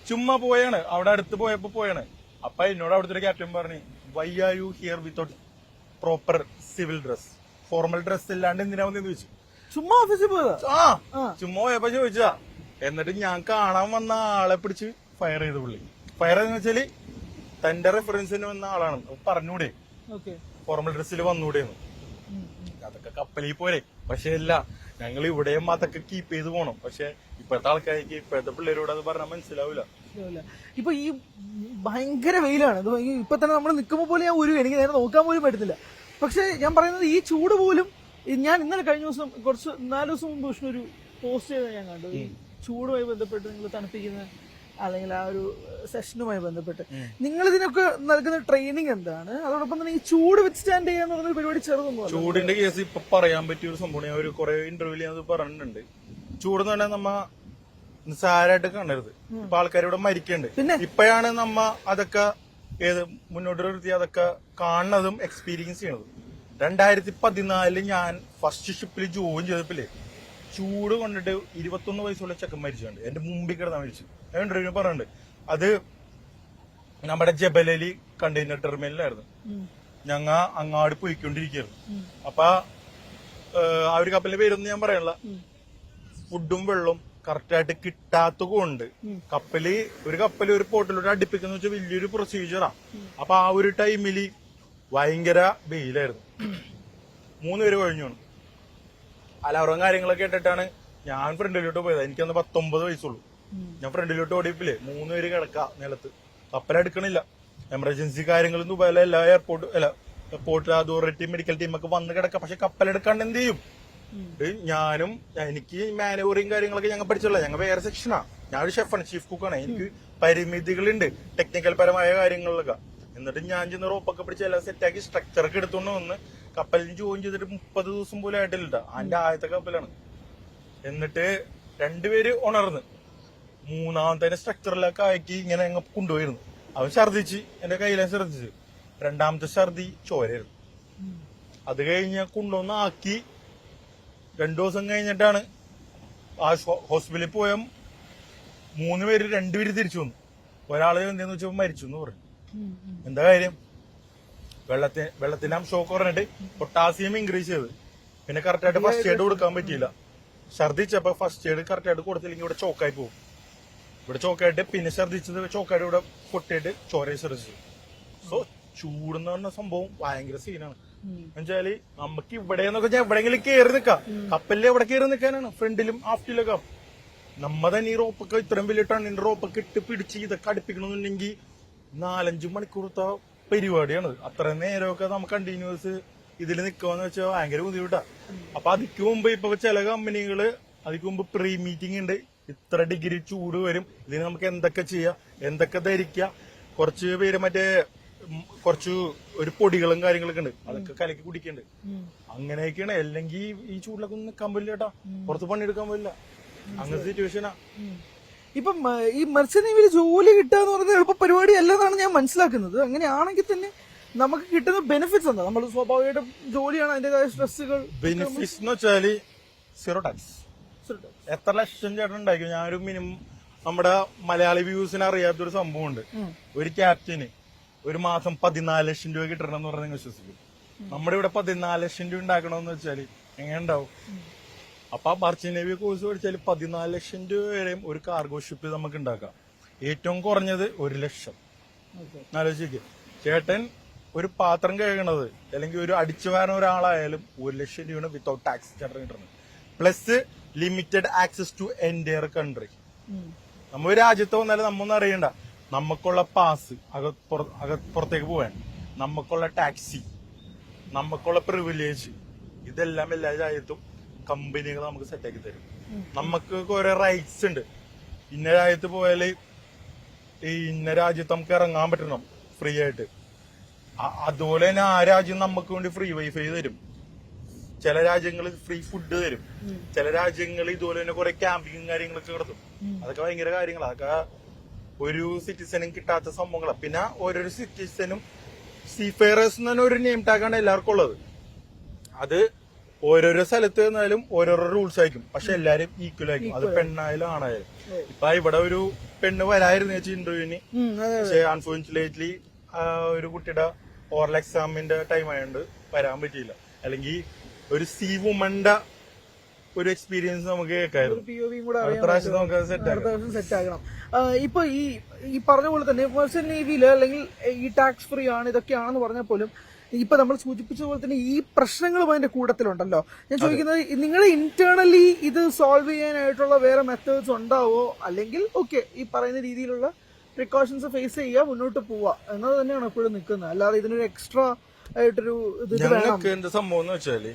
ചുമ്മാ പോയാണ്, അവിടെ അടുത്ത് പോയപ്പോ പോയാണ്. അപ്പൊ എന്നോട് അവിടുത്തെ ഒരു ക്യാപ്റ്റൻ പറഞ്ഞു, why are you here without proper civil dress, formal dress ഇല്ലാണ്ട് എന്തിനാ വന്നെന്ന് ചോദിച്ചു. ചുമ്മാ ഓഫീസിൽ പോയതാ? ചുമ്മാ പോയപ്പോ ചോദിച്ചാ. എന്നിട്ട് ഞാൻ കാണാൻ വന്ന ആളെ പിടിച്ച് ഫയർ ചെയ്ത പുള്ളി. ഫയർ ചെയ്തെന്ന് വെച്ചാല് തന്റെ റെഫറൻസിന് വന്ന ആളാണ്, പറഞ്ഞൂടെ ഫോർമൽ ഡ്രസ്സിൽ വന്നൂടെന്ന്. അതൊക്കെ കപ്പലിൽ പോലെ. പക്ഷെ അല്ല, ഞങ്ങൾ ഇവിടെയും അതൊക്കെ കീപ്പ് ചെയ്ത് പോണം. പക്ഷെ ഇപ്പോഴത്തെ ആൾക്കാർക്ക്, ഇപ്പോഴത്തെ പിള്ളേരോട് അത് പറഞ്ഞാൽ മനസ്സിലാവില്ല. ഇപ്പൊ ഈ ഭയങ്കര വെയിലാണ്. ഇപ്പൊ തന്നെ നമ്മൾ നിൽക്കുമ്പോ പോലെ ഞാൻ എനിക്ക് നേരെ നോക്കാൻ പോലും പറ്റത്തില്ല. പക്ഷെ ഞാൻ പറയുന്നത് ഈ ചൂട് പോലും, ഞാൻ ഇന്നലെ കഴിഞ്ഞ ദിവസം കുറച്ച് 4 ദിവസം മുമ്പ് വിഷ്ണു ഒരു പോസ്റ്റ് ചെയ്ത് ഞാൻ കണ്ടു. ഈ ചൂടുമായി ബന്ധപ്പെട്ട് നിങ്ങൾ തണുപ്പിക്കുന്ന അല്ലെങ്കിൽ ആ ഒരു സെഷനുമായി ബന്ധപ്പെട്ട് നിങ്ങൾ ഇതിനൊക്കെ നൽകുന്ന ട്രെയിനിങ് എന്താണ്? അതോടൊപ്പം തന്നെ ഈ ചൂട് വിത്ത്സ്റ്റാൻഡ് ചെയ്യാന്ന് പറഞ്ഞ പരിപാടി ചെറുതൊന്നും. ചൂടിന്റെ കേസ് ഇപ്പൊ പറയാൻ പറ്റിയ ഒരു സംഭവം ഞാൻ ഒരു കുറെ ഇന്റർവ്യൂല് അത് പറഞ്ഞിട്ടുണ്ട്. ചൂടെന്ന് പറഞ്ഞാൽ നമ്മ നിസ്സാരമായിട്ട് കാണരുത്. ഇപ്പൊ ആൾക്കാരിവിടെ മരിക്കുന്നുണ്ട്. ഇപ്പോഴാണ് നമ്മ അതൊക്കെ മുന്നോട്ട് നിർത്തി അതൊക്കെ കാണുന്നതും എക്സ്പീരിയൻസ് ചെയ്യണതും. 2014 ഞാൻ ഫസ്റ്റ് ഷിപ്പിൽ ജോയിൻ ചെയ്തപ്പില്ലേ, ചൂട് കൊണ്ടിട്ട് 21 വയസ്സുള്ള ചെക്കൻ മരിച്ചുണ്ട്. എന്റെ മുമ്പിൽ കിടന്നാ മരിച്ചു. ഞാൻ ഇന്റർവ്യൂ പറഞ്ഞിട്ടുണ്ട്. അത് നമ്മുടെ ജബലലി കണ്ടെയ്നർ ടെർമിനലായിരുന്നു. ഞങ്ങ അങ്ങാട് പോയിക്കൊണ്ടിരിക്കുകയായിരുന്നു. അപ്പൊ ആ ഒരു കപ്പലിന്റെ പേരൊന്നും ഞാൻ പറയാനുള്ള, ഫുഡും വെള്ളവും കറക്റ്റായിട്ട് കിട്ടാത്ത കൊണ്ട് ഒരു കപ്പല് ഒരു പോർട്ടിലോട്ട് അടുപ്പിക്കുന്ന വെച്ചാൽ വലിയൊരു പ്രൊസീജിയറാ. അപ്പൊ ആ ഒരു ടൈമില് ഭയങ്കര വെയിലായിരുന്നു. 3 പേര് കഴിഞ്ഞു. അലാറവും കാര്യങ്ങളൊക്കെ ഇട്ടിട്ടാണ് ഞാൻ ഫ്രണ്ടിലോട്ട് പോയത്. എനിക്കന്ന് 19 വയസ്സുള്ളൂ. ഞാൻ ഫ്രണ്ടിലോട്ട് ഓടിയപ്പില്ലേ 3 പേര് കിടക്ക നിലത്ത്. കപ്പലെടുക്കണില്ല. എമർജൻസി കാര്യങ്ങളും ദുബായിലെ എല്ലാ എയർപോർട്ട് അതോറിറ്റി മെഡിക്കൽ ടീമൊക്കെ വന്ന് കിടക്കാം. പക്ഷെ കപ്പലെടുക്കാണ്ട് എന്ത് ചെയ്യും? എനിക്ക് മാനേവറിയും കാര്യങ്ങളൊക്കെ ഞങ്ങൾ പഠിച്ചുള്ള, ഞങ്ങൾ വേറെ സെക്ഷനാ. ഞാനൊരു ഷെഫാണ്, ചീഫ് കുക്കാണ്. എനിക്ക് പരിമിതികളുണ്ട് ടെക്നിക്കൽ പരമായ കാര്യങ്ങളിലൊക്കെ. എന്നിട്ട് ഞാൻ ചെന്ന് റോപ്പൊക്കെ പിടിച്ച് എല്ലാം സെറ്റാക്കി സ്ട്രക്ചറൊക്കെ എടുത്തോണ്ട് വന്ന് കപ്പലിന് ജോയിൻ ചെയ്തിട്ട് 30 ദിവസം പോലും ആയിട്ടില്ല. അതിന്റെ ആദ്യത്തെ കപ്പലാണ്. എന്നിട്ട് 2 പേര് ഉണർന്ന്, 3ാമത്തെ സ്ട്രക്ചറിലൊക്കെ ആക്കി ഇങ്ങനെ അങ്ങ് കൊണ്ടുപോയിരുന്നു. അവൻ ഛർദിച്ച് എന്റെ കയ്യിലെ ഛർദിച്ച്. 2ാമത്തെ ഛർദി ചോരായിരുന്നു. അത് കഴിഞ്ഞ് കൊണ്ടുവന്ന് ആക്കി 2 ദിവസം കഴിഞ്ഞിട്ടാണ് ആ ഹോസ്പിറ്റലിൽ പോയ 3 പേര് 2 പേര് തിരിച്ചു വന്നു. ഒരാള് എന്താന്ന് വെച്ചപ്പോ മരിച്ചു എന്ന് പറഞ്ഞു. എന്താ കാര്യം? വെള്ളത്തിന്റെ അംശമൊക്കെ കുറഞ്ഞിട്ട് പൊട്ടാസ്യം ഇൻക്രീസ് ചെയ്ത്. പിന്നെ കറക്റ്റായിട്ട് ഫസ്റ്റ് എയ്ഡ് കൊടുക്കാൻ പറ്റിയില്ല. ഛർദിച്ചപ്പോ ഫസ്റ്റ് എയ്ഡ് കറക്റ്റായിട്ട് കൊടുത്തില്ലെങ്കിൽ ഇവിടെ ചോക്കായി പോകും. ഇവിടെ ചോക്കായിട്ട് പിന്നെ ഛർദിച്ചത് ചോക്കായിട്ട് ഇവിടെ പൊട്ടിയിട്ട് ചോരയെ ഛർദിച്ചു. സോ ചൂടെന്ന് പറഞ്ഞ സംഭവം ഭയങ്കര സീനാണ്. എന്നുവെച്ചാല് നമുക്ക് ഇവിടെ എവിടെയെങ്കിലും കയറി നിൽക്കാം. കപ്പലിൽ എവിടെ കയറി നിൽക്കാനാണ്? ഫ്രണ്ടിലും ആഫ്റ്റിലൊക്കെ. നമ്മ തന്നെ ഈ റോപ്പൊക്കെ ഇത്രയും വലിയ ടണ്ണിന്റെ റോപ്പൊക്കെ ഇട്ട് പിടിച്ച് ഇതൊക്കെ അടുപ്പിക്കണമെന്നുണ്ടെങ്കിൽ 4-5 മണിക്കൂറത്തെ പരിപാടിയാണ്. അത്ര നേരമൊക്കെ നമുക്ക് കണ്ടിന്യൂസ് ഇതിൽ നിൽക്കുമെന്ന് വെച്ചാൽ ഭയങ്കര ബുദ്ധിമുട്ടാ. അപ്പൊ അതിക്ക് മുമ്പ് ഇപ്പൊ ചില കമ്പനികള് അതിക്ക് മുമ്പ് പ്രീ മീറ്റിംഗ് ഉണ്ട്, ഇത്ര ഡിഗ്രി ചൂട് വരും, ഇതിന് നമുക്ക് എന്തൊക്കെ ചെയ്യാം, എന്തൊക്കെ ധരിക്കാം. കുറച്ച് പേര് മറ്റേ കുറച്ച് ഒരു പൊടികളും കാര്യങ്ങളൊക്കെ ഉണ്ട്, അതൊക്കെ കലക്കി കുടിക്കുന്നുണ്ട്. അങ്ങനെയൊക്കെയാണ്. അല്ലെങ്കിൽ ഈ ചൂടിലൊക്കെ ഒന്നും നിൽക്കാൻ പറ്റില്ല കേട്ടാ, പുറത്ത് പണിയെടുക്കാൻ പറ്റില്ല. അങ്ങനത്തെ സിറ്റുവേഷനാ. ഇപ്പം ഈ മത്സ്യ നേവിയിൽ ജോലി കിട്ടുക എന്ന് പറയുന്നത് എളുപ്പ പരിപാടി അല്ലെന്നാണ് ഞാൻ മനസ്സിലാക്കുന്നത്. അങ്ങനെയാണെങ്കിൽ തന്നെ നമുക്ക് കിട്ടുന്ന ബെനിഫിറ്റ്സ് എന്താ? നമ്മൾ സ്വാഭാവികമായിട്ടും ജോലിയാണ്, അതിന്റേതായ സ്ട്രെസ്സുകൾ. ബെനിഫിറ്റ്സ് എന്ന് വെച്ചാല് സീറോ ടാക്സ്. എത്ര ലക്ഷം ചേട്ടൻ ഉണ്ടായിരിക്കും? ഞാനൊരു മിനിമം നമ്മുടെ മലയാളി വ്യൂസിന് അറിയാത്തൊരു സംഭവമുണ്ട്. ഒരു ക്യാപ്റ്റന് ഒരു മാസം 14 ലക്ഷം രൂപ കിട്ടണം എന്ന് പറഞ്ഞാൽ വിശ്വസിക്കും. നമ്മുടെ ഇവിടെ 14 ലക്ഷം രൂപ ഉണ്ടാക്കണമെന്ന് വെച്ചാല് എങ്ങനെ ഉണ്ടാവും? അപ്പൊ ആ മർച്ചന്റ് നേവി കോഴ്സ് പഠിച്ചാൽ 14 ലക്ഷം രൂപ വരെയും ഒരു കാർഗോ ഷിപ്പ് നമുക്ക് ഉണ്ടാക്കാം. ഏറ്റവും കുറഞ്ഞത് 1 ലക്ഷം. ആലോചിക്കുക, ചേട്ടൻ ഒരു പാത്രം കഴുകണത് അല്ലെങ്കിൽ ഒരു അടിച്ചു വാരുന്ന ഒരാളായാലും 1 ലക്ഷം രൂപയാണ് വിത്തൗട്ട് ടാക്സ് ചേട്ടൻ കിട്ടുന്നത്. Plus limited access to entire country. നമ്മൾ രാജ്യത്ത് വന്നാലും നമ്മൊന്നും അറിയണ്ട, നമുക്കുള്ള പാസ് പുറത്തേക്ക് പോവാൻ, നമുക്കുള്ള ടാക്സി, നമുക്കുള്ള പ്രിവിലേജ്, ഇതെല്ലാം എല്ലാ രാജ്യത്തും കമ്പനികൾ നമുക്ക് സെറ്റാക്കി തരും. നമുക്ക് കുറെ റൈറ്റ്സ് ഉണ്ട്. ഇന്ന രാജ്യത്ത് പോയാല് ഈ ഇന്ന രാജ്യത്ത് നമുക്ക് ഇറങ്ങാൻ പറ്റണം ഫ്രീ ആയിട്ട്. അതുപോലെ തന്നെ ആ രാജ്യം നമുക്ക് വേണ്ടി ഫ്രീ വൈഫൈ തരും. ചില രാജ്യങ്ങളിൽ ഫ്രീ ഫുഡ് തരും. ചില രാജ്യങ്ങൾ ഇതുപോലെ തന്നെ കുറെ ക്യാമ്പിങ്ങും കാര്യങ്ങളൊക്കെ നടത്തും. അതൊക്കെ ഭയങ്കര കാര്യങ്ങളാണ്. അതൊക്കെ ഒരു സിറ്റിസനും കിട്ടാത്ത സംഭവങ്ങളാണ്. പിന്നെ ഓരോരോ സിറ്റിസനും സീഫെയറേഴ്സ് എന്ന് തന്നെ ഒരു നെയിം ടാഗാണ് എല്ലാവർക്കും ഉള്ളത്. അത് ഓരോരോ സ്ഥലത്ത് നിന്നാലും ഓരോരോ റൂൾസ് ആയിരിക്കും, പക്ഷെ എല്ലാരും ഈക്വൽ ആയിരിക്കും. അത് പെണ്ണായാലും ആണായാലും. ഇപ്പൊ ഇവിടെ ഒരു പെണ്ണ് വരായിരുന്നു വെച്ചാൽ ഇന്റർവ്യൂവിന്, പക്ഷെ അൺഫോർച്ചുനേറ്റ്ലി ഒരു കുട്ടിയുടെ ഓറൽ എക്സാമിന്റെ ടൈം ആയതുകൊണ്ട് വരാൻ പറ്റിയില്ല. അല്ലെങ്കിൽ ഒരു സി വുമന്റെ ഒരു എക്സ്പീരിയൻസ് നമുക്ക് കേൾക്കായിരുന്നു. സെറ്റ് ആകണം. ഇപ്പൊ ഈ പറഞ്ഞ പോലെ തന്നെ മർച്ചന്റ് നേവിയില് അല്ലെങ്കിൽ ഈ ടാക്സ് ഫ്രീ ആണ് ഇതൊക്കെയാണെന്ന് പറഞ്ഞാൽ പോലും ഇപ്പൊ നമ്മൾ സൂചിപ്പിച്ച പോലെ തന്നെ ഈ പ്രശ്നങ്ങളും അതിന്റെ കൂട്ടത്തിലുണ്ടല്ലോ. ഞാൻ ചോദിക്കുന്നത്, നിങ്ങൾ ഇന്റേണലി ഇത് സോൾവ് ചെയ്യാനായിട്ടുള്ള വേറെ മെത്തേഡ്സ് ഉണ്ടാവോ? അല്ലെങ്കിൽ ഓക്കെ ഈ പറയുന്ന രീതിയിലുള്ള പ്രിക്കോഷൻസ് ഫേസ് ചെയ്യുക, മുന്നോട്ട് പോവുക എന്നത് തന്നെയാണ് എപ്പോഴും നിൽക്കുന്നത്. അല്ലാതെ ഇതിനൊരു എക്സ്ട്രാ ആയിട്ടൊരു ഞങ്ങൾക്ക് എന്ത് സംഭവം എന്ന് വെച്ചാല്,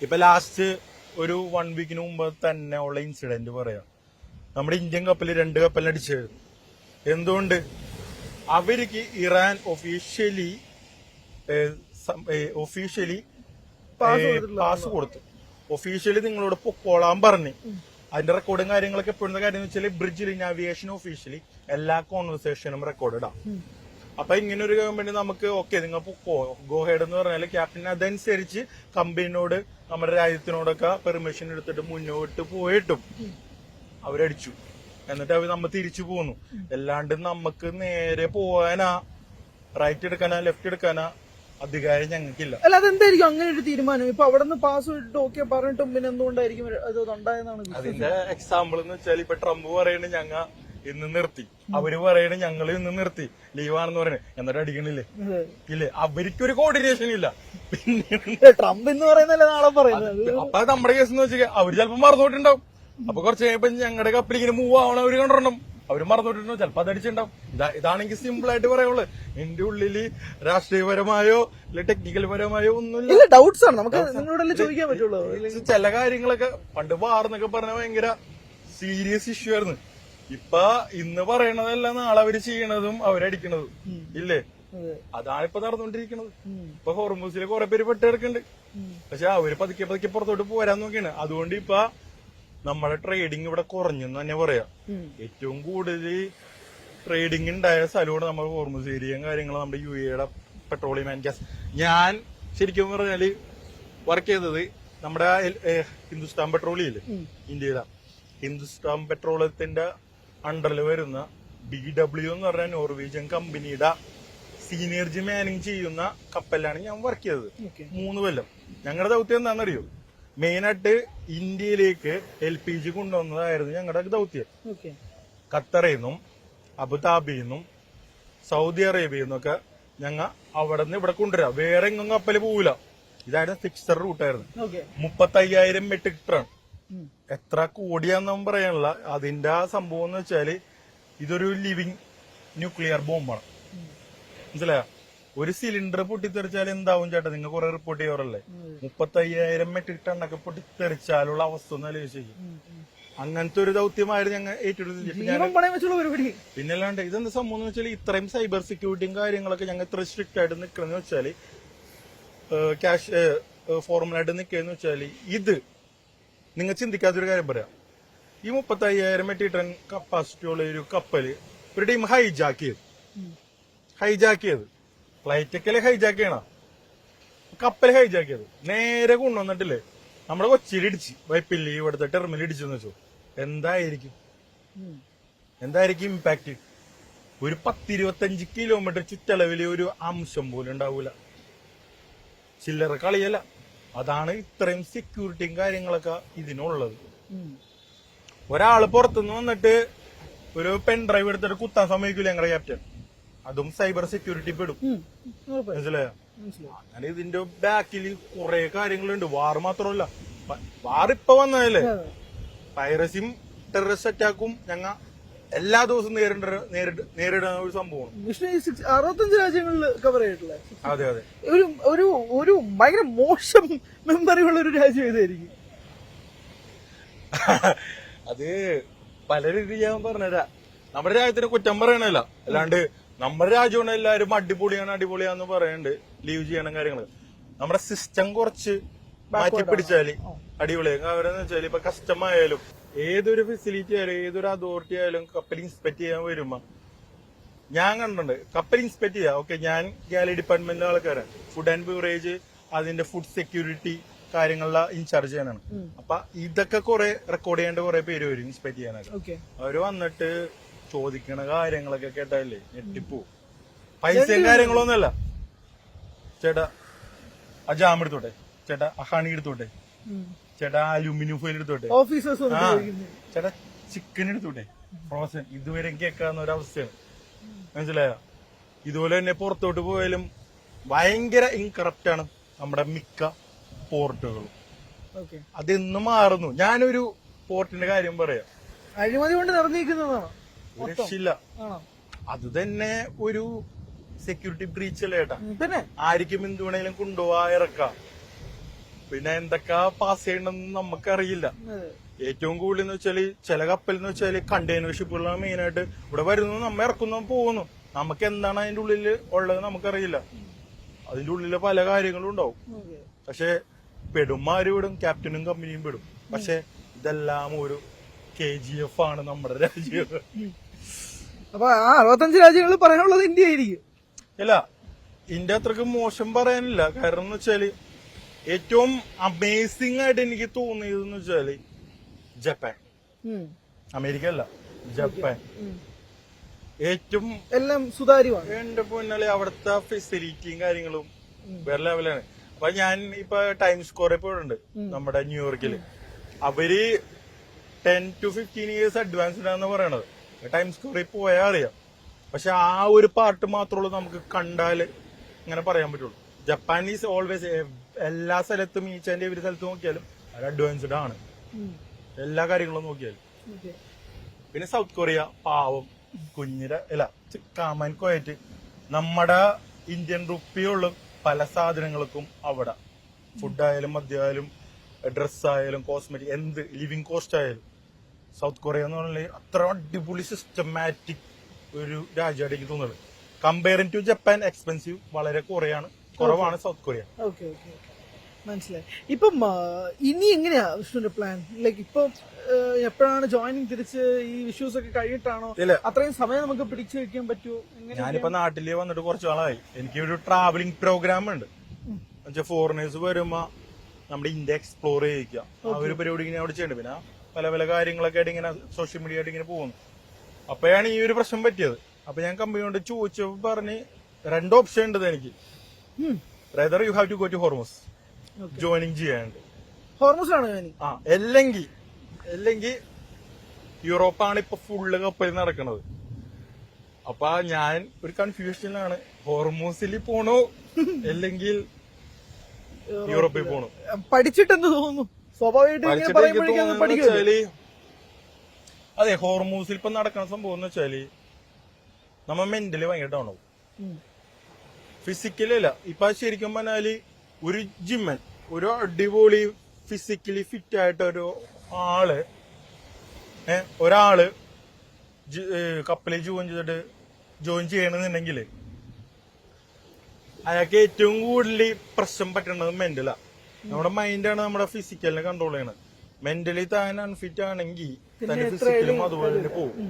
ഇപ്പൊ ലാസ്റ്റ് ഒരു 1 വീക്കിന് മുമ്പ് തന്നെ ഉള്ള ഇൻസിഡന്റ് പറയാം. നമ്മുടെ ഇന്ത്യൻ കപ്പൽ 2 കപ്പലിന് അടിച്ചായിരുന്നു. എന്തുകൊണ്ട്? അവർക്ക് ഇറാൻ ഒഫീഷ്യലി പാസ് കൊടുത്തു. ഒഫീഷ്യലി നിങ്ങളോട് പൊക്കോളാൻ പറഞ്ഞു. അതിന്റെ റെക്കോർഡും കാര്യങ്ങളൊക്കെ എപ്പോഴുന്ന കാര്യം എന്ന് വെച്ചാൽ ബ്രിഡ്ജിൽ നാവിഗേഷൻ ഒഫീഷ്യലി എല്ലാ കോൺവെർസേഷനും റെക്കോർഡ് ഇടാം. അപ്പൊ ഇങ്ങനെ ഒരു ഗവൺമെന്റ് നമുക്ക് ഓക്കെ നിങ്ങൾ ഗോ ഹെഡ് എന്ന് പറഞ്ഞാൽ ക്യാപ്റ്റൻ അതനുസരിച്ച് കമ്പനിയോട് നമ്മുടെ രാജ്യത്തിനോടൊക്കെ പെർമിഷൻ എടുത്തിട്ട് മുന്നോട്ട് പോയിട്ടും അവരടിച്ചു. എന്നിട്ട് അവർ നമ്മ തിരിച്ചു പോന്നു. അല്ലാണ്ട് നമുക്ക് നേരെ പോകാനാ റൈറ്റ് എടുക്കാനാ ലെഫ്റ്റ് എടുക്കാനാ അധികാരം ഞങ്ങൾക്കില്ല. അല്ല, അതെന്തായിരിക്കും അങ്ങനെ ഒരു തീരുമാനം? ഇപ്പൊ അവിടെ നിന്ന് പാസ് ഇട്ട് ഓക്കെ പറഞ്ഞിട്ടും പിന്നെ എന്തുകൊണ്ടായിരിക്കും അത് ഉണ്ടായെന്നാണ്? അതിന്റെ എക്സാമ്പിൾ എന്ന് വെച്ചാൽ ഇപ്പൊ ട്രംപ് പറയണ ഞങ്ങ ഇന്ന് നിർത്തി, അവര് പറയണ ഞങ്ങൾ ഇന്ന് നിർത്തി, ലീവാണെന്ന് പറയണേ, എന്നിട്ട് അടിക്കണില്ലേ? ഇല്ലേ? അവർക്കൊരു കോർഡിനേഷൻ ഇല്ല. പിന്നെ ട്രംപ് എന്ന് പറയുന്നല്ലേ നാളെ പറയുന്നത്. അപ്പൊ നമ്മുടെ കേസ് എന്ന് വെച്ചാൽ അവര് ചിലപ്പോ മറന്നോട്ടുണ്ടാവും. അപ്പൊ കുറച്ച് കഴിയുമ്പോ ഞങ്ങളുടെ കപ്പൽ ഇങ്ങനെ മൂവ് ആവണം അവര് കണ്ടിട്ടുണ്ടാവും. അവര് മറന്നോട്ടുണ്ടാവും, ചിലപ്പോ അതടിച്ചിട്ടുണ്ടാവും. ഇതാണെങ്കിൽ സിമ്പിൾ ആയിട്ട് പറയുള്ളൂ. എന്റെ ഉള്ളില് രാഷ്ട്രീയപരമായോ അല്ലെ ടെക്നിക്കൽ പരമായോ ഒന്നുമില്ല. ഡൗട്ട്സ് ആണ്, നമുക്ക് നിങ്ങളോടല്ലേ ചോദിക്കാൻ പറ്റുള്ളൂ. ചില കാര്യങ്ങളൊക്കെ പണ്ട് വാർന്നൊക്കെ പറഞ്ഞ ഭയങ്കര സീരിയസ് ഇഷ്യൂ ആയിരുന്നു. ഇപ്പൊ ഇന്ന് പറയണതല്ല നാളെ അവര് ചെയ്യണതും അവരടിക്കണതും ഇല്ലേ? അതാണ് ഇപ്പൊ നടന്നുകൊണ്ടിരിക്കുന്നത്. ഇപ്പൊ ഹോർമൂസില് കുറെ പേര് പെട്ടെടുക്കുന്നുണ്ട്, പക്ഷെ അവര് പതുക്കെ പതുക്കെ പുറത്തോട്ട് പോരാൻ നോക്കിയാണ്. അതുകൊണ്ട് ഇപ്പൊ നമ്മുടെ ട്രേഡിങ് ഇവിടെ കുറഞ്ഞെന്ന് തന്നെ പറയാം. ഏറ്റവും കൂടുതൽ ട്രേഡിംഗ് ഉണ്ടായ സ്ഥലമാണ് നമ്മുടെ ഹോർമൂസ് ഏരിയയും കാര്യങ്ങളും നമ്മുടെ UAE പെട്രോളിയം ആൻഡ് ഗ്യാസ്. ഞാൻ ശരിക്കും പറഞ്ഞാല് വർക്ക് ചെയ്തത് നമ്മുടെ ഹിന്ദുസ്ഥാൻ പെട്രോളിയല്ലേ, ഇന്ത്യയിലെ ഹിന്ദുസ്ഥാൻ പെട്രോളിയത്തിന്റെ അണ്ടറിൽ വരുന്ന BW എന്ന് പറഞ്ഞ നോർവീജിയൻ കമ്പനിയുടെ സീനിയർജി മാനേജ് ചെയ്യുന്ന കപ്പലിലാണ് ഞാൻ വർക്ക് ചെയ്തത് 3 കൊല്ലം. ഞങ്ങളുടെ ദൗത്യം എന്താണെന്നറിയോ? മെയിനായിട്ട് ഇന്ത്യയിലേക്ക് LPG കൊണ്ടുവന്നതായിരുന്നു ഞങ്ങളുടെ ദൗത്യം. ഖത്തറിൽ നിന്നും അബുദാബിയിൽ നിന്നും സൗദി അറേബ്യയിൽ നിന്നൊക്കെ ഞങ്ങൾ അവിടെ നിന്ന് ഇവിടെ കൊണ്ടുവരാം. വേറെ എങ്ങും കപ്പല് പോവില്ല. ഇതായിരുന്നു ഫിക്സഡ് റൂട്ടായിരുന്നു. 35,000 metric ton. എത്ര കോടിയാന്നും പറയാനുള്ള അതിന്റെ സംഭവം എന്ന് വെച്ചാല് ഇതൊരു ലിവിങ് ന്യൂക്ലിയർ ബോംബാണ്. മനസ്സിലായോ? ഒരു സിലിണ്ടർ പൊട്ടിത്തെറിച്ചാൽ എന്താവും ചേട്ടാ? നിങ്ങൾ കുറെ റിപ്പോർട്ട് ചെയ്യാറല്ലേ? 35,000 മെട്രിക് ടണ്ണൊക്കെ പൊട്ടിത്തെറിച്ചാലുള്ള അവസ്ഥ ഒന്ന് ആലോചിച്ച് അങ്ങനത്തെ ഒരു ദൗത്യമായിരുന്നു ഞങ്ങൾ ഏറ്റെടുത്തത്. പിന്നല്ലാണ്ട് ഇതെന്താ സംഭവം എന്ന് വെച്ചാൽ ഇത്രയും സൈബർ സെക്യൂരിറ്റിയും കാര്യങ്ങളൊക്കെ ഞങ്ങൾ ഇത്ര സ്ട്രിക്റ്റ് ആയിട്ട് നിൽക്കണമെന്ന് വെച്ചാല് ക്യാഷ് ഫോർമലായിട്ട് നിൽക്കുകയെന്ന് വെച്ചാല് ഇത് നിങ്ങൾ ചിന്തിക്കാത്തൊരു കാര്യം പറയാം. ഈ 35,000 മെട്രിക് ടൺ കപ്പാസിറ്റി ഉള്ള ഒരു കപ്പല് ഒരു ടീം ഹൈജാക്ക് ചെയ്ത് ഫ്ലൈറ്റൊക്കെ ഹൈജാക്ക് ചെയ്യണം, കപ്പൽ ഹൈജാക്ക് ചെയ്ത് നേരെ കൊണ്ടുവന്നിട്ടില്ലേ നമ്മുടെ കൊച്ചിയിലിടിച്ച് വൈപ്പില്ലി ഇവിടുത്തെ ടെർമിനൽ ഇടിച്ചെന്ന് വെച്ചോ. എന്തായിരിക്കും ഇമ്പാക്ട്? ഒരു 10-25 കിലോമീറ്റർ ചുറ്റളവില് ഒരു അംശം പോലും ഉണ്ടാവൂല. ചില്ലറ കളിയല്ല. അതാണ് ഇത്രയും സെക്യൂരിറ്റിയും കാര്യങ്ങളൊക്കെ ഇതിനുള്ളത്. ഒരാള് പുറത്തുനിന്ന് വന്നിട്ട് ഒരു പെൻ ഡ്രൈവ് എടുത്തിട്ട് കുത്താൻ സമ്മതിക്കില്ല ഞങ്ങളുടെ ക്യാപ്റ്റൻ. അതും സൈബർ സെക്യൂരിറ്റി പെടും. മനസ്സിലായോ? അങ്ങനെ ഇതിന്റെ ബാക്കിൽ കുറെ കാര്യങ്ങളുണ്ട്. വാർ മാത്രമല്ല, വാർ ഇപ്പൊ വന്നതല്ലേ. പൈറസിയും ടെററിസ്റ്റ് അറ്റാക്കും ഞങ്ങൾ എല്ലാ ദിവസവും നേരിടുന്ന ഒരു സംഭവമാണ്. 65 രാജ്യങ്ങളിൽ കവർ ചെയ്തിട്ടുള്ള. അതെ അതെ. ഒരു ഭയങ്കര മോശം മെമ്മറി ഉള്ള ഒരു രാജ്യം ഏതായിരിക്കും? അത് പല രീതി ഞാൻ പറഞ്ഞുതരാ. നമ്മുടെ രാജ്യത്തിന് കുറ്റം പറയണല്ല, അല്ലാണ്ട് നമ്മുടെ രാജ്യമാണ് എല്ലാവരും അടിപൊളിയാന്ന് പറയുന്നുണ്ട്, ലീവ് ചെയ്യണം കാര്യങ്ങൾ. നമ്മുടെ സിസ്റ്റം കുറച്ച് മാറ്റി പിടിച്ചാല് അടിപൊളിയാകും. അവരെന്ന് വെച്ചാൽ ഇപ്പൊ കസ്റ്റം ആയാലും ഏതൊരു ഫെസിലിറ്റി ആയാലും ഏതൊരു അതോറിറ്റി ആയാലും കപ്പൽ ഇൻസ്പെക്ട് ചെയ്യാൻ വരുമ്പോ ഞാൻ കണ്ടിട്ടുണ്ട്. കപ്പൽ ഇൻസ്പെക്ട് ചെയ്യാം, ഓക്കെ, ഞാൻ ഗാലി ഡിപ്പാർട്ട്മെന്റിലെ ആൾക്കാരാണ്. ഫുഡ് ആൻഡ് ബിവറേജ്, അതിന്റെ ഫുഡ് സെക്യൂരിറ്റി കാര്യങ്ങളിലെ ഇൻചാർജ് ചെയ്യാനാണ്. അപ്പൊ ഇതൊക്കെ കുറെ റെക്കോർഡ് ചെയ്യേണ്ട കുറെ പേര് വരും ഇൻസ്പെക്ട് ചെയ്യാനൊക്കെ. അവര് വന്നിട്ട് ചോദിക്കണ കാര്യങ്ങളൊക്കെ കേട്ടാലേ ഞെട്ടിപ്പോ. പൈസയും കാര്യങ്ങളൊന്നുമല്ല. ചേട്ടാ ആ ജാം എടുത്തോട്ടെ, ചേട്ടാ ആ ഹണി എടുത്തോട്ടെ, ചേട്ടാ അലൂമിനിയം ഫോയിൽ എടുത്തോട്ടെ, ചേട്ടാ ചിക്കൻ എടുത്തോട്ടെ ഫ്രോസൺ. ഇതുവരെ കേൾക്കാവുന്ന ഒരു അവസ്ഥയാണ്. മനസ്സിലായോ? ഇതുപോലെ തന്നെ പുറത്തോട്ട് പോയാലും ഭയങ്കര ഇൻകറപ്റ്റ് ആണ് നമ്മുടെ മിക്ക പോർട്ടുകളും. അതെന്നും മാറുന്നു. ഞാനൊരു പോർട്ടിന്റെ കാര്യം പറയാം, അഴിമതി കൊണ്ട് നിറഞ്ഞിരിക്കുന്നതാണ്. രക്ഷയില്ല. അത് തന്നെ ഒരു സെക്യൂരിറ്റി ബ്രീച്ച് അല്ലേ ഏട്ടാ? ആയിരിക്കും എന്ത് വേണേലും കൊണ്ടുപോവാ ഇറക്കാം. പിന്നെ എന്തൊക്കെ പാസ് ചെയ്യണമെന്ന് നമുക്കറിയില്ല. ഏറ്റവും കൂടുതൽ എന്ന് വെച്ചാല് ചില കപ്പൽ എന്ന് വെച്ചാല് കണ്ടെയ്നർ ഷിപ്പുകളാണ് മെയിനായിട്ട് ഇവിടെ വരുന്നു, നമ്മ ഇറക്കുന്നു പോകുന്നു. നമുക്ക് എന്താണ് അതിന്റെ ഉള്ളിൽ ഉള്ളത് നമുക്കറിയില്ല. അതിന്റെ ഉള്ളില് പല കാര്യങ്ങളും ഉണ്ടാവും. പക്ഷെ പെടുമാര് വിടും, ക്യാപ്റ്റനും കമ്പനിയും പെടും. പക്ഷെ ഇതെല്ലാം ഒരു KGF ആണ് നമ്മുടെ രാജ്യം. അപ്പൊ ആ 65 രാജ്യങ്ങളിൽ പറയാനുള്ളത് ഇന്ത്യ ആയിരിക്കും. ഇല്ല, ഇന്ത്യ അത്രക്ക് മോശം പറയാനില്ല. കാരണം എന്ന് വെച്ചാല് ഏറ്റവും അമേസിംഗ് ആയിട്ട് എനിക്ക് തോന്നിയതെന്ന് വെച്ചാല് ജപ്പാൻ. അമേരിക്ക അല്ല, ജപ്പാൻ. ഏറ്റവും എല്ലാം സുതാര്യമാണ്. എന്റെ പൊന്നാലെ അവിടുത്തെ ഫെസിലിറ്റിയും കാര്യങ്ങളും വേറെ ലെവലാണ്. അപ്പൊ ഞാൻ ഇപ്പൊ ടൈം സ്ക്വയറിൽ പോയിട്ടുണ്ട് നമ്മുടെ ന്യൂയോർക്കില്. അവര് 10 to 15 years അഡ്വാൻസ്ഡ് ആണെന്ന് പറയണത്. ടൈം സ്ക്വയറിൽ പോയാൽ അറിയാം. പക്ഷെ ആ ഒരു പാർട്ട് മാത്രമുള്ളൂ നമുക്ക് കണ്ടാല് ഇങ്ങനെ പറയാൻ പറ്റുള്ളൂ. ജപ്പാൻ ഈസ് ഓൾവേസ് എല്ലാ സ്ഥലത്തും ഈച്ച് ആൻഡ് എവരി സ്ഥലത്ത് നോക്കിയാലും അത് അഡ്വാൻസ്ഡ് ആണ് എല്ലാ കാര്യങ്ങളും നോക്കിയാലും. പിന്നെ സൗത്ത് കൊറിയ പാവം കുഞ്ഞിര ഇല്ല കാമൻ കോയറ്റ്. നമ്മുടെ ഇന്ത്യൻ റുപ്പിയുള്ള പല സാധനങ്ങൾക്കും അവിടെ ഫുഡായാലും മദ്യമായാലും ഡ്രസ്സായാലും കോസ്മെറ്റിക് എന്ത് ലിവിങ് കോസ്റ്റ് ആയാലും സൗത്ത് കൊറിയ എന്ന് പറഞ്ഞാൽ അത്ര അടിപൊളി സിസ്റ്റമാറ്റിക് ഒരു രാജ്യമായിട്ട് എനിക്ക് തോന്നുന്നത്. കമ്പയറിംഗ് ടു ജപ്പാൻ എക്സ്പെൻസീവ് വളരെ കുറവാണ് സൗത്ത് കൊറിയ. മനസ്സിലായി. ഇപ്പം ഇനി എങ്ങനെയാ വിഷ്ണുവിന്റെ പ്ലാൻ? ലൈക്ക് ഇപ്പൊ എപ്പോഴാണ് ജോയിനിങ്? തിരിച്ച് ഈ ഇഷ്യൂസ് ഒക്കെ കഴിഞ്ഞിട്ടാണോ? അത്രയും സമയം നമുക്ക് പിടിച്ചു വെക്കാൻ പറ്റുമോ? ഞാനിപ്പോ നാട്ടില് വന്നിട്ട് കുറച്ചു നാളായി. എനിക്ക് ഒരു ട്രാവലിംഗ് പ്രോഗ്രാം ഉണ്ട്. ഫോറിനേഴ്സ് വരുമ്പോ നമ്മുടെ ഇന്ത്യ എക്സ്പ്ലോർ ചെയ്യിക്കുക, ആ ഒരു പരിപാടി ഇങ്ങനെ അവിടെ ചെയ്യുന്നുണ്ട്. പിന്നെ പല പല കാര്യങ്ങളൊക്കെ ആയിട്ട് ഇങ്ങനെ സോഷ്യൽ മീഡിയ ആയിട്ട് ഇങ്ങനെ പോകുന്നു. അപ്പോഴാണ് ഈ ഒരു പ്രശ്നം പറ്റിയത്. അപ്പൊ ഞാൻ കമ്പനിയോട് ചോദിച്ചപ്പോ പറഞ്ഞ് 2 ഓപ്ഷൻ ഉണ്ട് എനിക്ക്. Rather you have to go to Hormuz joining ചെയ്യാനുണ്ട്. അല്ലെങ്കിൽ യൂറോപ്പാണ് ഇപ്പൊ ഫുള്ള് കപ്പൽ നടക്കുന്നത്. അപ്പൊ ഞാൻ ഒരു കൺഫ്യൂഷനിലാണ്. ഹോർമൂസിൽ പോണോ അല്ലെങ്കിൽ യൂറോപ്പിൽ പോണോ? പഠിച്ചിട്ടെന്ന് തോന്നുന്നു. അതെ, ഹോർമൂസിൽ ഇപ്പൊ നടക്കുന്ന സംഭവം എന്ന് വെച്ചാല് നമ്മ മെന്റലി ഭയങ്കര ഡൗൺ ആവും. ഫിസിക്കലി അല്ല. ഇപ്പൊ ശരിക്കും പറഞ്ഞാല് ഒരു ജിമ്മൻ, ഒരു അടിപൊളി ഫിസിക്കലി ഫിറ്റ് ആയിട്ട് ഒരാള് കപ്പലിൽ ജോയിൻ ചെയ്യണമെന്നുണ്ടെങ്കിൽ അയാൾക്ക് ഏറ്റവും കൂടുതൽ പ്രശ്നം പറ്റുന്നത് മെന്റലാ. നമ്മുടെ മൈൻഡാണ് നമ്മുടെ ഫിസിക്കലിനെ കൺട്രോൾ ചെയ്യണത്. മെന്റലി താൻ അൺഫിറ്റ് ആണെങ്കിൽ തന്നെ ഫിസിക്കലും അതുപോലെ തന്നെ പോകും.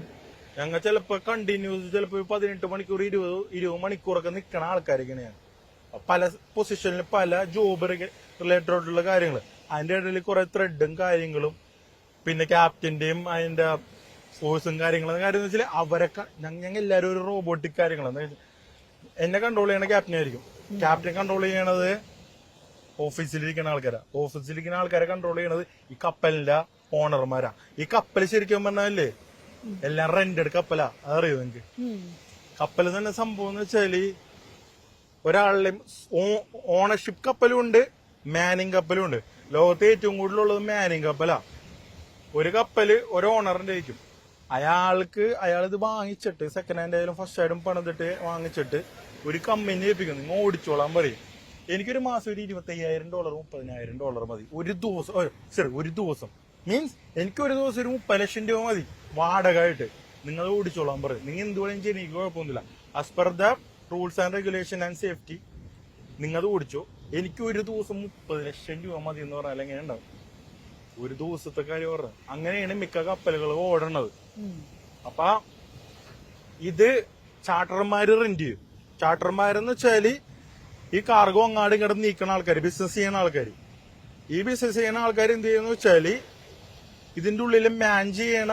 ഞങ്ങൾ ചിലപ്പോ കണ്ടിന്യൂസ് ചിലപ്പോ 18 മണിക്കൂർ 20 മണിക്കൂറൊക്കെ നിൽക്കണ ആൾക്കാരൊക്കെയാണ്. പല പൊസിഷനിൽ പല ജോബ് റിലേറ്റഡ് ആയിട്ടുള്ള കാര്യങ്ങൾ, അതിന്റെ ഇടയിൽ കുറെ ത്രെഡും കാര്യങ്ങളും പിന്നെ ക്യാപ്റ്റന്റെയും അതിന്റെ ഫോഴ്സും കാര്യങ്ങളും. കാര്യം എന്ന് വെച്ചാൽ അവരൊക്കെ ഞങ്ങൾ എല്ലാവരും ഒരു റോബോട്ടിക് കാര്യങ്ങളാണ്. എന്നെ കൺട്രോൾ ചെയ്യണ ക്യാപ്റ്റനായിരിക്കും. ക്യാപ്റ്റൻ കൺട്രോൾ ചെയ്യണത് ഓഫീസിലിരിക്കുന്ന ആൾക്കാരാ. ഓഫീസിലിരിക്കുന്ന ആൾക്കാരെ കൺട്രോൾ ചെയ്യണത് ഈ കപ്പലിന്റെ ഓണർമാരാ. ഈ കപ്പൽ ശരിക്കും പറഞ്ഞാലേ എല്ലാം റെന്റഡ് കപ്പലാ. അതറിയോ നിങ്ങക്ക്? കപ്പൽ തന്നെ സംഭവം എന്ന് വെച്ചാല് ഒരാളുടെ ഓണർഷിപ്പ് കപ്പലും ഉണ്ട്, മാനിങ് കപ്പലും ഉണ്ട്. ലോകത്തെ ഏറ്റവും കൂടുതലുള്ളത് മാനിങ് കപ്പലാ. ഒരു കപ്പല് ഒരു ഓണറിന്റെ ആയിരിക്കും. അയാളിത് വാങ്ങിച്ചിട്ട് സെക്കൻഡ് ഹാൻഡ് ആയാലും ഫസ്റ്റ് ഹാൻഡും പണിതിട്ട് വാങ്ങിച്ചിട്ട് ഒരു കമ്പനി ഏൽപ്പിക്കും, നിങ്ങൾ ഓടിച്ചോളാൻ പറയും. എനിക്കൊരു മാസം ഒരു $25,000 $30,000 മതി ഒരു ദിവസം. മീൻസ് എനിക്കൊരു ദിവസം ഒരു 30 ലക്ഷം രൂപ മതി വാടക ആയിട്ട്. നിങ്ങൾ ഓടിച്ചോളാൻ പറയും. നിങ്ങൾ എന്ത് വേണമെങ്കിലും ചെയ്യാൻ എനിക്ക് കുഴപ്പമൊന്നുമില്ല. As per the rules and regulation and safety നിങ്ങൾ ഓടിച്ചോ. എനിക്ക് ഒരു ദിവസം 30 ലക്ഷം രൂപ മതി എന്ന് പറഞ്ഞാൽ എങ്ങനെ ഉണ്ടാവും? ഒരു ദിവസത്തെ കാര്യം പറഞ്ഞത്. അങ്ങനെയാണ് മിക്ക കപ്പലുകൾ ഓടണത്. അപ്പൊ ഇത് ചാർട്ടർമാര് റെന്റ് ചെയ്യും. ചാർട്ടർമാരെന്ന് വെച്ചാല് ഈ കാർഗോ അങ്ങാടും ഇങ്ങോട്ട് നീക്കണ ആൾക്കാർ, ബിസിനസ് ചെയ്യുന്ന ആൾക്കാർ. ഈ ബിസിനസ് ചെയ്യുന്ന ആൾക്കാർ എന്ത് ചെയ്യുന്ന വെച്ചാല് ഇതിന്റെ ഉള്ളിൽ മാൻ ചെയ്യണ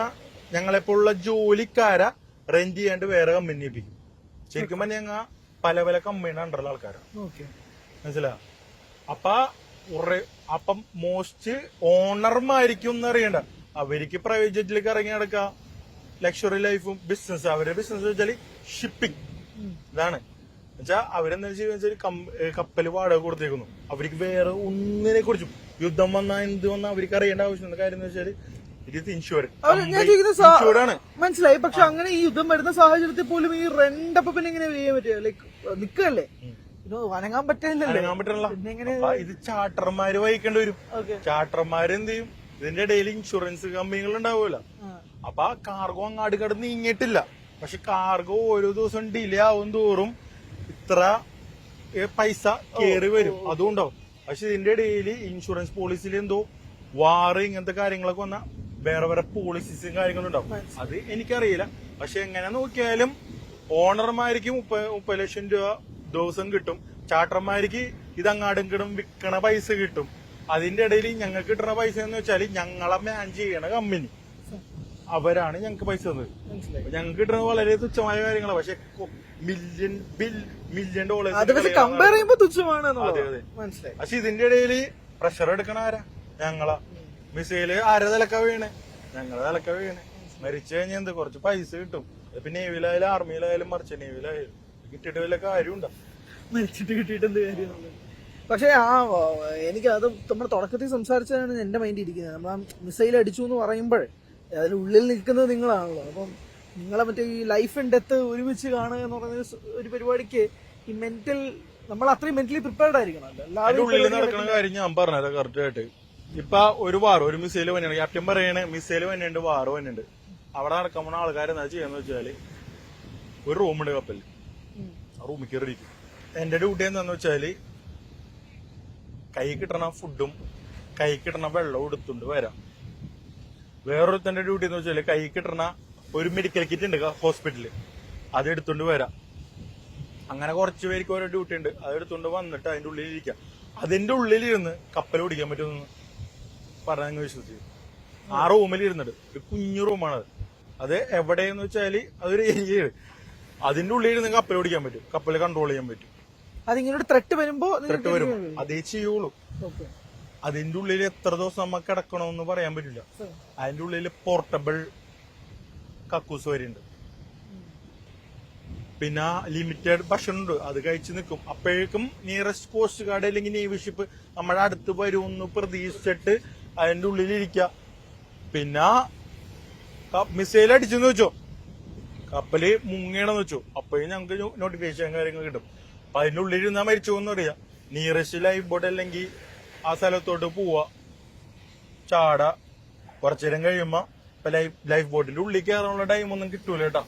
ഞങ്ങളെപ്പോലുള്ള ജോലിക്കാരെ റെന്റ് ചെയ്യാണ്ട് വേറെ കമ്പനി ഏൽപ്പിക്കും. ശരിക്കും പറഞ്ഞാൽ ഞങ്ങൾ പല പല കമ്പനിയുടെ അണ്ടറുള്ള ആൾക്കാരാണ്. മനസ്സിലാ? അപ്പം മോസ്റ്റ് ഓണർമാരിക്കും ഒന്നും അറിയണ്ട. അവർക്ക് പ്രൈവറ്റ് ജെറ്റിലേക്ക് ഇറങ്ങി നടക്കാം, ലക്ഷറി ലൈഫും ബിസിനസ്. അവരുടെ ബിസിനസ് വെച്ചാല് ഷിപ്പിംഗ്. ഇതാണ് വെച്ചാൽ അവരെന്താ വെച്ചാൽ കപ്പല് വാടക കൊടുത്തേക്കുന്നു. അവർക്ക് വേറെ ഒന്നിനെ കുറിച്ചും യുദ്ധം വന്നാ എന്ത് വന്നാ അവർക്ക് അറിയേണ്ട ആവശ്യമുണ്ട്. കാര്യം എന്ന് വെച്ചാൽ ഇത് ഇൻഷുറൻസ് ആണ്. മനസ്സിലായി. പക്ഷെ അങ്ങനെ ഈ യുദ്ധം വരുന്ന സാഹചര്യത്തിൽ പോലും ഈ റെന്റ് അപ്പൊ പിന്നെ എങ്ങനെ ചെയ്യാൻ പറ്റുക? ലൈക്ക് നിക്കല്ലേ, വനങ്ങാൻ പറ്റില്ല. ഇത് ചാർട്ടർമാര് വഹിക്കേണ്ടി വരും. ചാർട്ടർമാര് എന്ത് ചെയ്യും? ഇതിന്റെ ഇടയിൽ ഇൻഷുറൻസ് കമ്പനികൾ ഉണ്ടാവുമല്ലോ. അപ്പൊ ആ കാർഗോ അങ്ങാട് കടന്ന് നീങ്ങിയിട്ടില്ല. പക്ഷെ കാർഗോ ഓരോ ദിവസം ഡിലേ ആവും തോറും ഇത്ര പൈസ കയറി വരും, അതും ഉണ്ടാവും. പക്ഷെ ഇതിന്റെ ഇടയിൽ ഇൻഷുറൻസ് പോളിസിയിൽ എന്തോ വാറ് ഇങ്ങനത്തെ കാര്യങ്ങളൊക്കെ വന്ന വേറെ വേറെ പോളിസീസും കാര്യങ്ങളും ഉണ്ടാവും. അത് എനിക്കറിയില്ല. പക്ഷെ എങ്ങനെ നോക്കിയാലും ഓണർമാർക്ക് 30 ലക്ഷം രൂപ ദിവസം കിട്ടും. ചാർട്ടർമാർക്ക് ഇത് അങ്ങാടും കിടും വിൽക്കണ പൈസ കിട്ടും. അതിന്റെ ഇടയിൽ ഞങ്ങൾക്ക് കിട്ടുന്ന പൈസ എന്ന് വെച്ചാൽ ഞങ്ങളെ മാൻ ചെയ്യണ കമ്പനി അവരാണ് ഞങ്ങൾക്ക് പൈസ തന്നത്. ഞങ്ങൾക്ക് കിട്ടുന്നത് വളരെ തുച്ഛമായ കാര്യങ്ങളാണ്. പക്ഷെ മില്യൺ ഡോളേഴ്സ് കമ്പയർ ചെയ്യുമ്പോൾ തുച്ഛമാണ്. പക്ഷെ ഇതിന്റെ ഇടയിൽ പ്രഷർ എടുക്കണ ആരാ? ഞങ്ങളാ. മിസൈല് ആരെ തലക്ക വീണ്? ഞങ്ങളെ തലക്ക വീണ്. മരിച്ചു കഴിഞ്ഞാൽ എന്ത് കുറച്ച് പൈസ കിട്ടും. പിന്നെ നേവിയിലായാലും ആർമിയിലായാലും മറിച്ച് നേവിയിലായാലും കിട്ടിയിട്ട് വല്ല കാര്യമുണ്ടോ? മരിച്ചിട്ട് കിട്ടിയിട്ട് എന്ത് കാര്യം? പക്ഷെ എനിക്ക് അത് നമ്മുടെ തുടക്കത്തിൽ സംസാരിച്ചതാണ് എന്റെ മൈൻഡ് ഇരിക്കുന്നത്. നമ്മൾ മിസൈൽ അടിച്ചു എന്ന് പറയുമ്പോഴേ അതിനുള്ളിൽ നിൽക്കുന്നത് നിങ്ങളാണല്ലോ. അപ്പം നിങ്ങളെ മറ്റേ ഈ ലൈഫ് ആൻഡ് ഡെത്ത് ഒരുമിച്ച് കാണുക എന്ന് പറയുന്ന ഒരു പരിപാടിക്ക് ഈ മെന്റൽ നമ്മൾ അത്രയും മെന്റലി പ്രിപ്പയർഡ് ആയിരിക്കണം. ഉള്ളിൽ നടക്കുന്ന കാര്യം ഞാൻ പറഞ്ഞത് കറക്റ്റ് ആയിട്ട്. ഇപ്പൊ ഒരു മിസൈല് വന്നെയാണ്. ക്യാപ്റ്റൻ പറയണേ മിസൈല് വന്നുണ്ട്, വാറ് വന്നുണ്ട്. അവിടെ നടക്കാൻ പോണ ആൾക്കാരെന്താ ചെയ്യാന്ന് വെച്ചാല് ഒരു റൂമുണ്ട് കപ്പലിൽ, ആ റൂമിൽ കയറിയിരിക്കും. എന്റെ ഡ്യൂട്ടി എന്താന്ന് വെച്ചാല് കൈ കിട്ടണ ഫുഡും കൈ കിട്ടണ വെള്ളവും എടുത്തുകൊണ്ട് വരാം. വേറൊരുത്തന്റെ ഡ്യൂട്ടി എന്ന് വെച്ചാല് കൈ കിട്ടണ ഒരു മെഡിക്കൽ കിറ്റ് ഉണ്ട് ഹോസ്പിറ്റലിൽ, അത് എടുത്തുകൊണ്ട് വരാം. അങ്ങനെ കുറച്ച് പേർക്ക് ഓരോ ഡ്യൂട്ടി ഉണ്ട്. അത് എടുത്തുകൊണ്ട് വന്നിട്ട് അതിന്റെ ഉള്ളിൽ ഇരിക്കാം. അതിന്റെ ഉള്ളിലിരുന്ന് കപ്പൽ ഓടിക്കാൻ പറ്റുമെന്ന് പറഞ്ഞ വിശ്വസിച്ചു. ആ റൂമിൽ ഇരുന്നിട്ട് ഒരു കുഞ്ഞു റൂമാണത്. അത് എവിടെയെന്ന് വെച്ചാല് അതൊരു ഏരിയയാണ്. അതിന്റെ ഉള്ളിൽ ഇരുന്ന് കപ്പൽ ഓടിക്കാൻ പറ്റും, കപ്പൽ കൺട്രോൾ ചെയ്യാൻ പറ്റും. അതിങ്ങനെ ത്രെട്ട് വരുമ്പോ അതേ ചെയ്യുള്ളൂ. അതിന്റെ ഉള്ളിൽ എത്ര ദിവസം നമുക്ക് കിടക്കണമെന്ന് പറയാൻ പറ്റില്ല. അതിന്റെ ഉള്ളിൽ പോർട്ടബിൾ കക്കൂസ് വരെ ഉണ്ട്. പിന്നെ ലിമിറ്റഡ് ഭക്ഷണമുണ്ട്, അത് കഴിച്ച് നിൽക്കും. അപ്പോഴേക്കും നിയറസ്റ്റ് കോസ്റ്റ് ഗാർഡ് അല്ലെങ്കിൽ നേവി ഷിപ്പ് നമ്മുടെ അടുത്ത് വരുമെന്ന് പ്രതീക്ഷിച്ചിട്ട് അതിന്റെ ഉള്ളിലിരിക്കുക. പിന്നെ മിസൈൽ അടിച്ചെന്ന് വെച്ചോ, കപ്പല് മുങ്ങണമെന്ന് വെച്ചോ, അപ്പോഴും ഞങ്ങൾക്ക് നോട്ടിഫിക്കേഷൻ കാര്യങ്ങൾ കിട്ടും. അപ്പൊ അതിനുള്ളിൽ ഇരുന്നാ മരിച്ചു എന്നറിയാം. നിയറസ്റ്റ് ലൈഫ് ബോട്ട് അല്ലെങ്കിൽ ആ സ്ഥലത്തോട്ട് പോവാ, ചാടാ, കുറച്ചേരം കഴിയുമ്പോ ഇപ്പൊ ലൈഫ് ബോട്ടിന്റെ ഉള്ളിൽ കയറാനുള്ള ടൈം ഒന്നും കിട്ടൂല കേട്ടാ.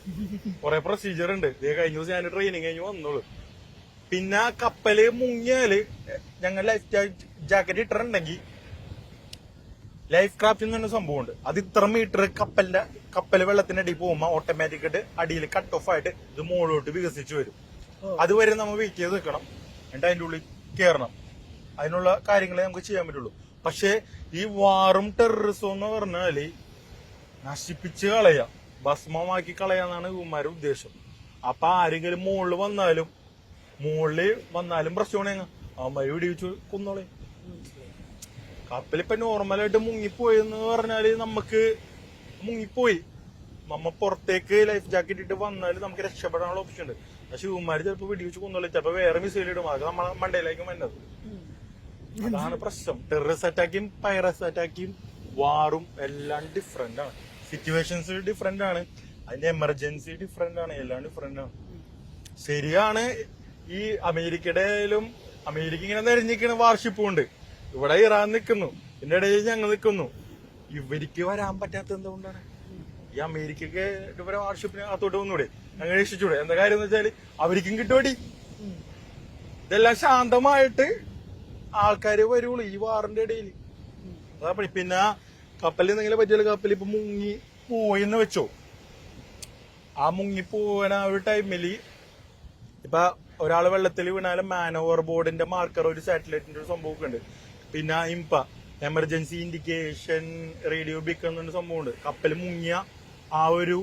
കുറെ പ്രൊസീജിയർ ഉണ്ട്. ഇതേ കഴിഞ്ഞ ദിവസം ഞാൻ ട്രെയിനിങ് കഴിഞ്ഞ് വന്നോളൂ. പിന്നെ കപ്പല് മുങ്ങിയാല് ഞങ്ങൾ ലൈഫ് ജാക്കറ്റ് ഇട്ടിട്ടുണ്ടെങ്കിൽ ലൈഫ് ക്രാഫ്റ്റ് എന്ന് പറഞ്ഞ സംഭവമുണ്ട്. അത് ഇത്ര മീറ്റർ കപ്പല് വെള്ളത്തിന്റെ അടിയിൽ പോകുമ്പോ ഓട്ടോമാറ്റിക്കായിട്ട് അടിയിൽ കട്ട് ഓഫ് ആയിട്ട് ഇത് മുകളിലോട്ട് വികസിച്ചു വരും. അതുവരെ നമ്മൾ വെയിറ്റ് ചെയ്ത് നിൽക്കണം, എന്നിട്ട് അതിന്റെ ഉള്ളിൽ കയറണം. അതിനുള്ള കാര്യങ്ങളെ നമുക്ക് ചെയ്യാൻ പറ്റുള്ളൂ. പക്ഷെ ഈ വാറും ടെററിസവും എന്ന് പറഞ്ഞാല് നശിപ്പിച്ച് കളയാം, ഭസ്മമാക്കി കളയാന്നാണ് ഇവന്മാരുടെ ഉദ്ദേശം. അപ്പൊ ആരെങ്കിലും മുകളിൽ വന്നാലും പ്രശ്നമാണ്. അവന്മാര് വെടിവെച്ച് കൊന്നോളെ. കപ്പലിപ്പൊ നോർമലായിട്ട് മുങ്ങിപ്പോയെന്ന് പറഞ്ഞാല് നമുക്ക് മുങ്ങിപ്പോയി, നമ്മ പുറത്തേക്ക് ലൈഫ് ജാക്കറ്റ് ഇട്ട് വന്നാല് നമുക്ക് രക്ഷപ്പെടാനുള്ള ഓപ്ഷൻ ഉണ്ട്. പക്ഷെ ഇവന്മാര് ചിലപ്പോ വെടിവെച്ച് കൊന്നോളെ, ചിലപ്പോ വേറെ മിസൈൽ ഇടും. അത് നമ്മളെ മണ്ടയിലേക്കും വന്നത്. അതാണ് പ്രശ്നം. ടെററിസ്റ്റ് അറ്റാക്കും പൈറസ് അറ്റാക്കും വാറും എല്ലാം ഡിഫറെന്റ് ആണ്. സിറ്റുവേഷൻസ് ഡിഫറെന്റ് ആണ്, അതിന്റെ എമർജൻസി ഡിഫറെന്റ് ആണ്, എല്ലാം ഡിഫറെന്റ് ആണ്. ശരിയാണ്, ഈ അമേരിക്കയുടെ അമേരിക്ക ഇങ്ങനെ നിരഞ്ഞിരിക്കുന്ന വാർഷിപ്പും ഉണ്ട്. ഇവിടെ ഇറാൻ നിൽക്കുന്നു, ഇതിന്റെ ഇടയിൽ ഞങ്ങൾ നിൽക്കുന്നു. ഇവർക്ക് വരാൻ പറ്റാത്ത എന്തുകൊണ്ടാണ്? ഈ അമേരിക്കക്ക് ഇവരെ വാർഷിപ്പിന് അകത്തോട്ട് വന്നൂടെ, ഞങ്ങൾ രക്ഷിച്ചൂടെ? എന്താ കാര്യം എന്ന് വെച്ചാല് അവർക്കും കിട്ടുമടി. ഇതെല്ലാം ശാന്തമായിട്ട് ആൾക്കാര് വരുള്ളൂ ഈ വാറിന്റെ ഇടയിൽ. അതാ പണി. പിന്നെ കപ്പലിൽ എന്തെങ്കിലും പറ്റിയാൽ കപ്പൽ ഇപ്പൊ മുങ്ങി പോയെന്ന് വെച്ചോ, ആ മുങ്ങിപ്പോവാൻ ആ ഒരു ടൈമില് ഇപ്പൊ ഒരാള് വെള്ളത്തിൽ വീണാലും മാൻ ഓവർ ബോർഡിന്റെ മാർക്കർ, ഒരു സാറ്റലൈറ്റിന്റെ ഒരു സംഭവമൊക്കെ ഉണ്ട്. പിന്നെ എമർജൻസി ഇൻഡിക്കേഷൻ റേഡിയോ ബീക്കൺ എന്നൊരു സംഭവമുണ്ട്. കപ്പൽ മുങ്ങിയ ആ ഒരു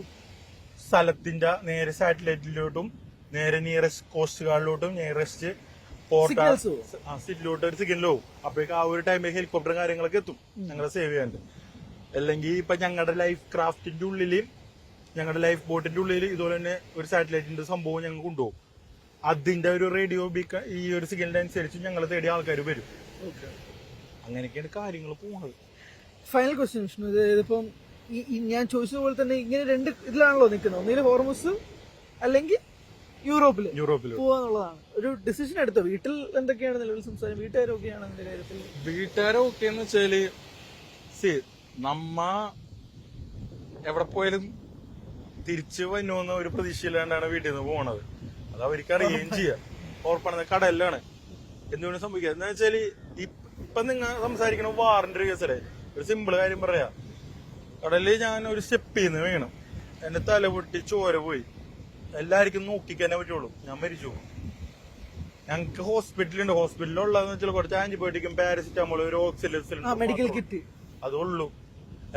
സ്ഥലത്തിന്റെ നേരെ സാറ്റലൈറ്റിലോട്ടും നേരെ നിയറസ്റ്റ് കോസ്റ്റ് ഗാർഡിലോട്ടും നിയറസ്റ്റ് സിറ്റിലോട്ട് ഒരു സിഗ്നൽ പോകും. അപ്പോഴേക്കും ആ ഒരു ടൈമിൽ ഹെലികോപ്റ്ററും കാര്യങ്ങളൊക്കെ എത്തും ഞങ്ങളെ സേവ് ചെയ്യാണ്ട്. അല്ലെങ്കിൽ ഇപ്പൊ ഞങ്ങളുടെ ലൈഫ് ക്രാഫ്റ്റിന്റെ ഉള്ളില്, ഞങ്ങളുടെ ലൈഫ് ബോട്ടിന്റെ ഉള്ളിൽ ഇതുപോലെ തന്നെ ഒരു സാറ്റലൈറ്റിന്റെ സംഭവം ഞങ്ങൾ കൊണ്ടുപോകും. അതിന്റെ ഒരു റേഡിയോ ബീക്ക് ഈ ഒരു സിഗ്നലിന് അനുസരിച്ച് ഞങ്ങളെ തേടി ആൾക്കാർ വരും. അങ്ങനെയൊക്കെയാണ് കാര്യങ്ങൾ പോകുന്നത്. ഫൈനൽ ക്വസ്റ്റ്യൻ വിഷ്ണു, ഇതിപ്പം ഞാൻ ചോദിച്ചതുപോലെ തന്നെ ഇങ്ങനെ രണ്ട് ഇതിലാണല്ലോ നിൽക്കുന്നത്. ഒന്നിൽ ഹോർമുസ് അല്ലെങ്കിൽ യൂറോപ്പിൽ പോവാന്നുള്ളതാണ് ഒരു ഡിസിഷൻ എടുത്തോ? വീട്ടിൽ എന്തൊക്കെയാണ് നിലവിൽ സംസാരം? വീട്ടുകാരൊക്കെയാണ് അതിന്റെ കാര്യത്തിൽ? വീട്ടുകാരൊക്കെ എന്ന് വെച്ചാല് നമ്മ എവിടെ പോയാലും തിരിച്ചു വന്നുവെന്ന ഒരു പ്രതീക്ഷയില്ലാണ്ടാണ് വീട്ടിൽ നിന്ന് പോണത്. അത് അവർക്ക് അറിയുകയും ചെയ്യാം. ഓർപ്പണത് കടലിലാണ് എന്തുകൊണ്ട് സംഭവിക്കുക എന്ന് വെച്ചാല് ഇപ്പൊ നിങ്ങൾ സംസാരിക്കണ വാറിന്റെ ഒരു കേസല്ലേ. ഒരു സിമ്പിൾ കാര്യം പറയാ, കടലിൽ ഞാൻ ഒരു സ്റ്റെപ്പിൽ നിന്ന് വീണം, എന്റെ തല പൊട്ടി ചോര പോയി. എല്ലാവർക്കും നോക്കിക്കാനേ പറ്റുള്ളൂ, ഞാൻ മരിച്ചു. ഞങ്ങക്ക് ഹോസ്പിറ്റലുണ്ട്. ഹോസ്പിറ്റലുള്ളതെന്ന് വെച്ചാൽ കുറച്ച് ആന്റിബയോട്ടിക്കും പാരസിറ്റമോൾ, ഒരു ഓക്സിജൻ മെഡിക്കൽ കിറ്റ് അതുള്ളൂ.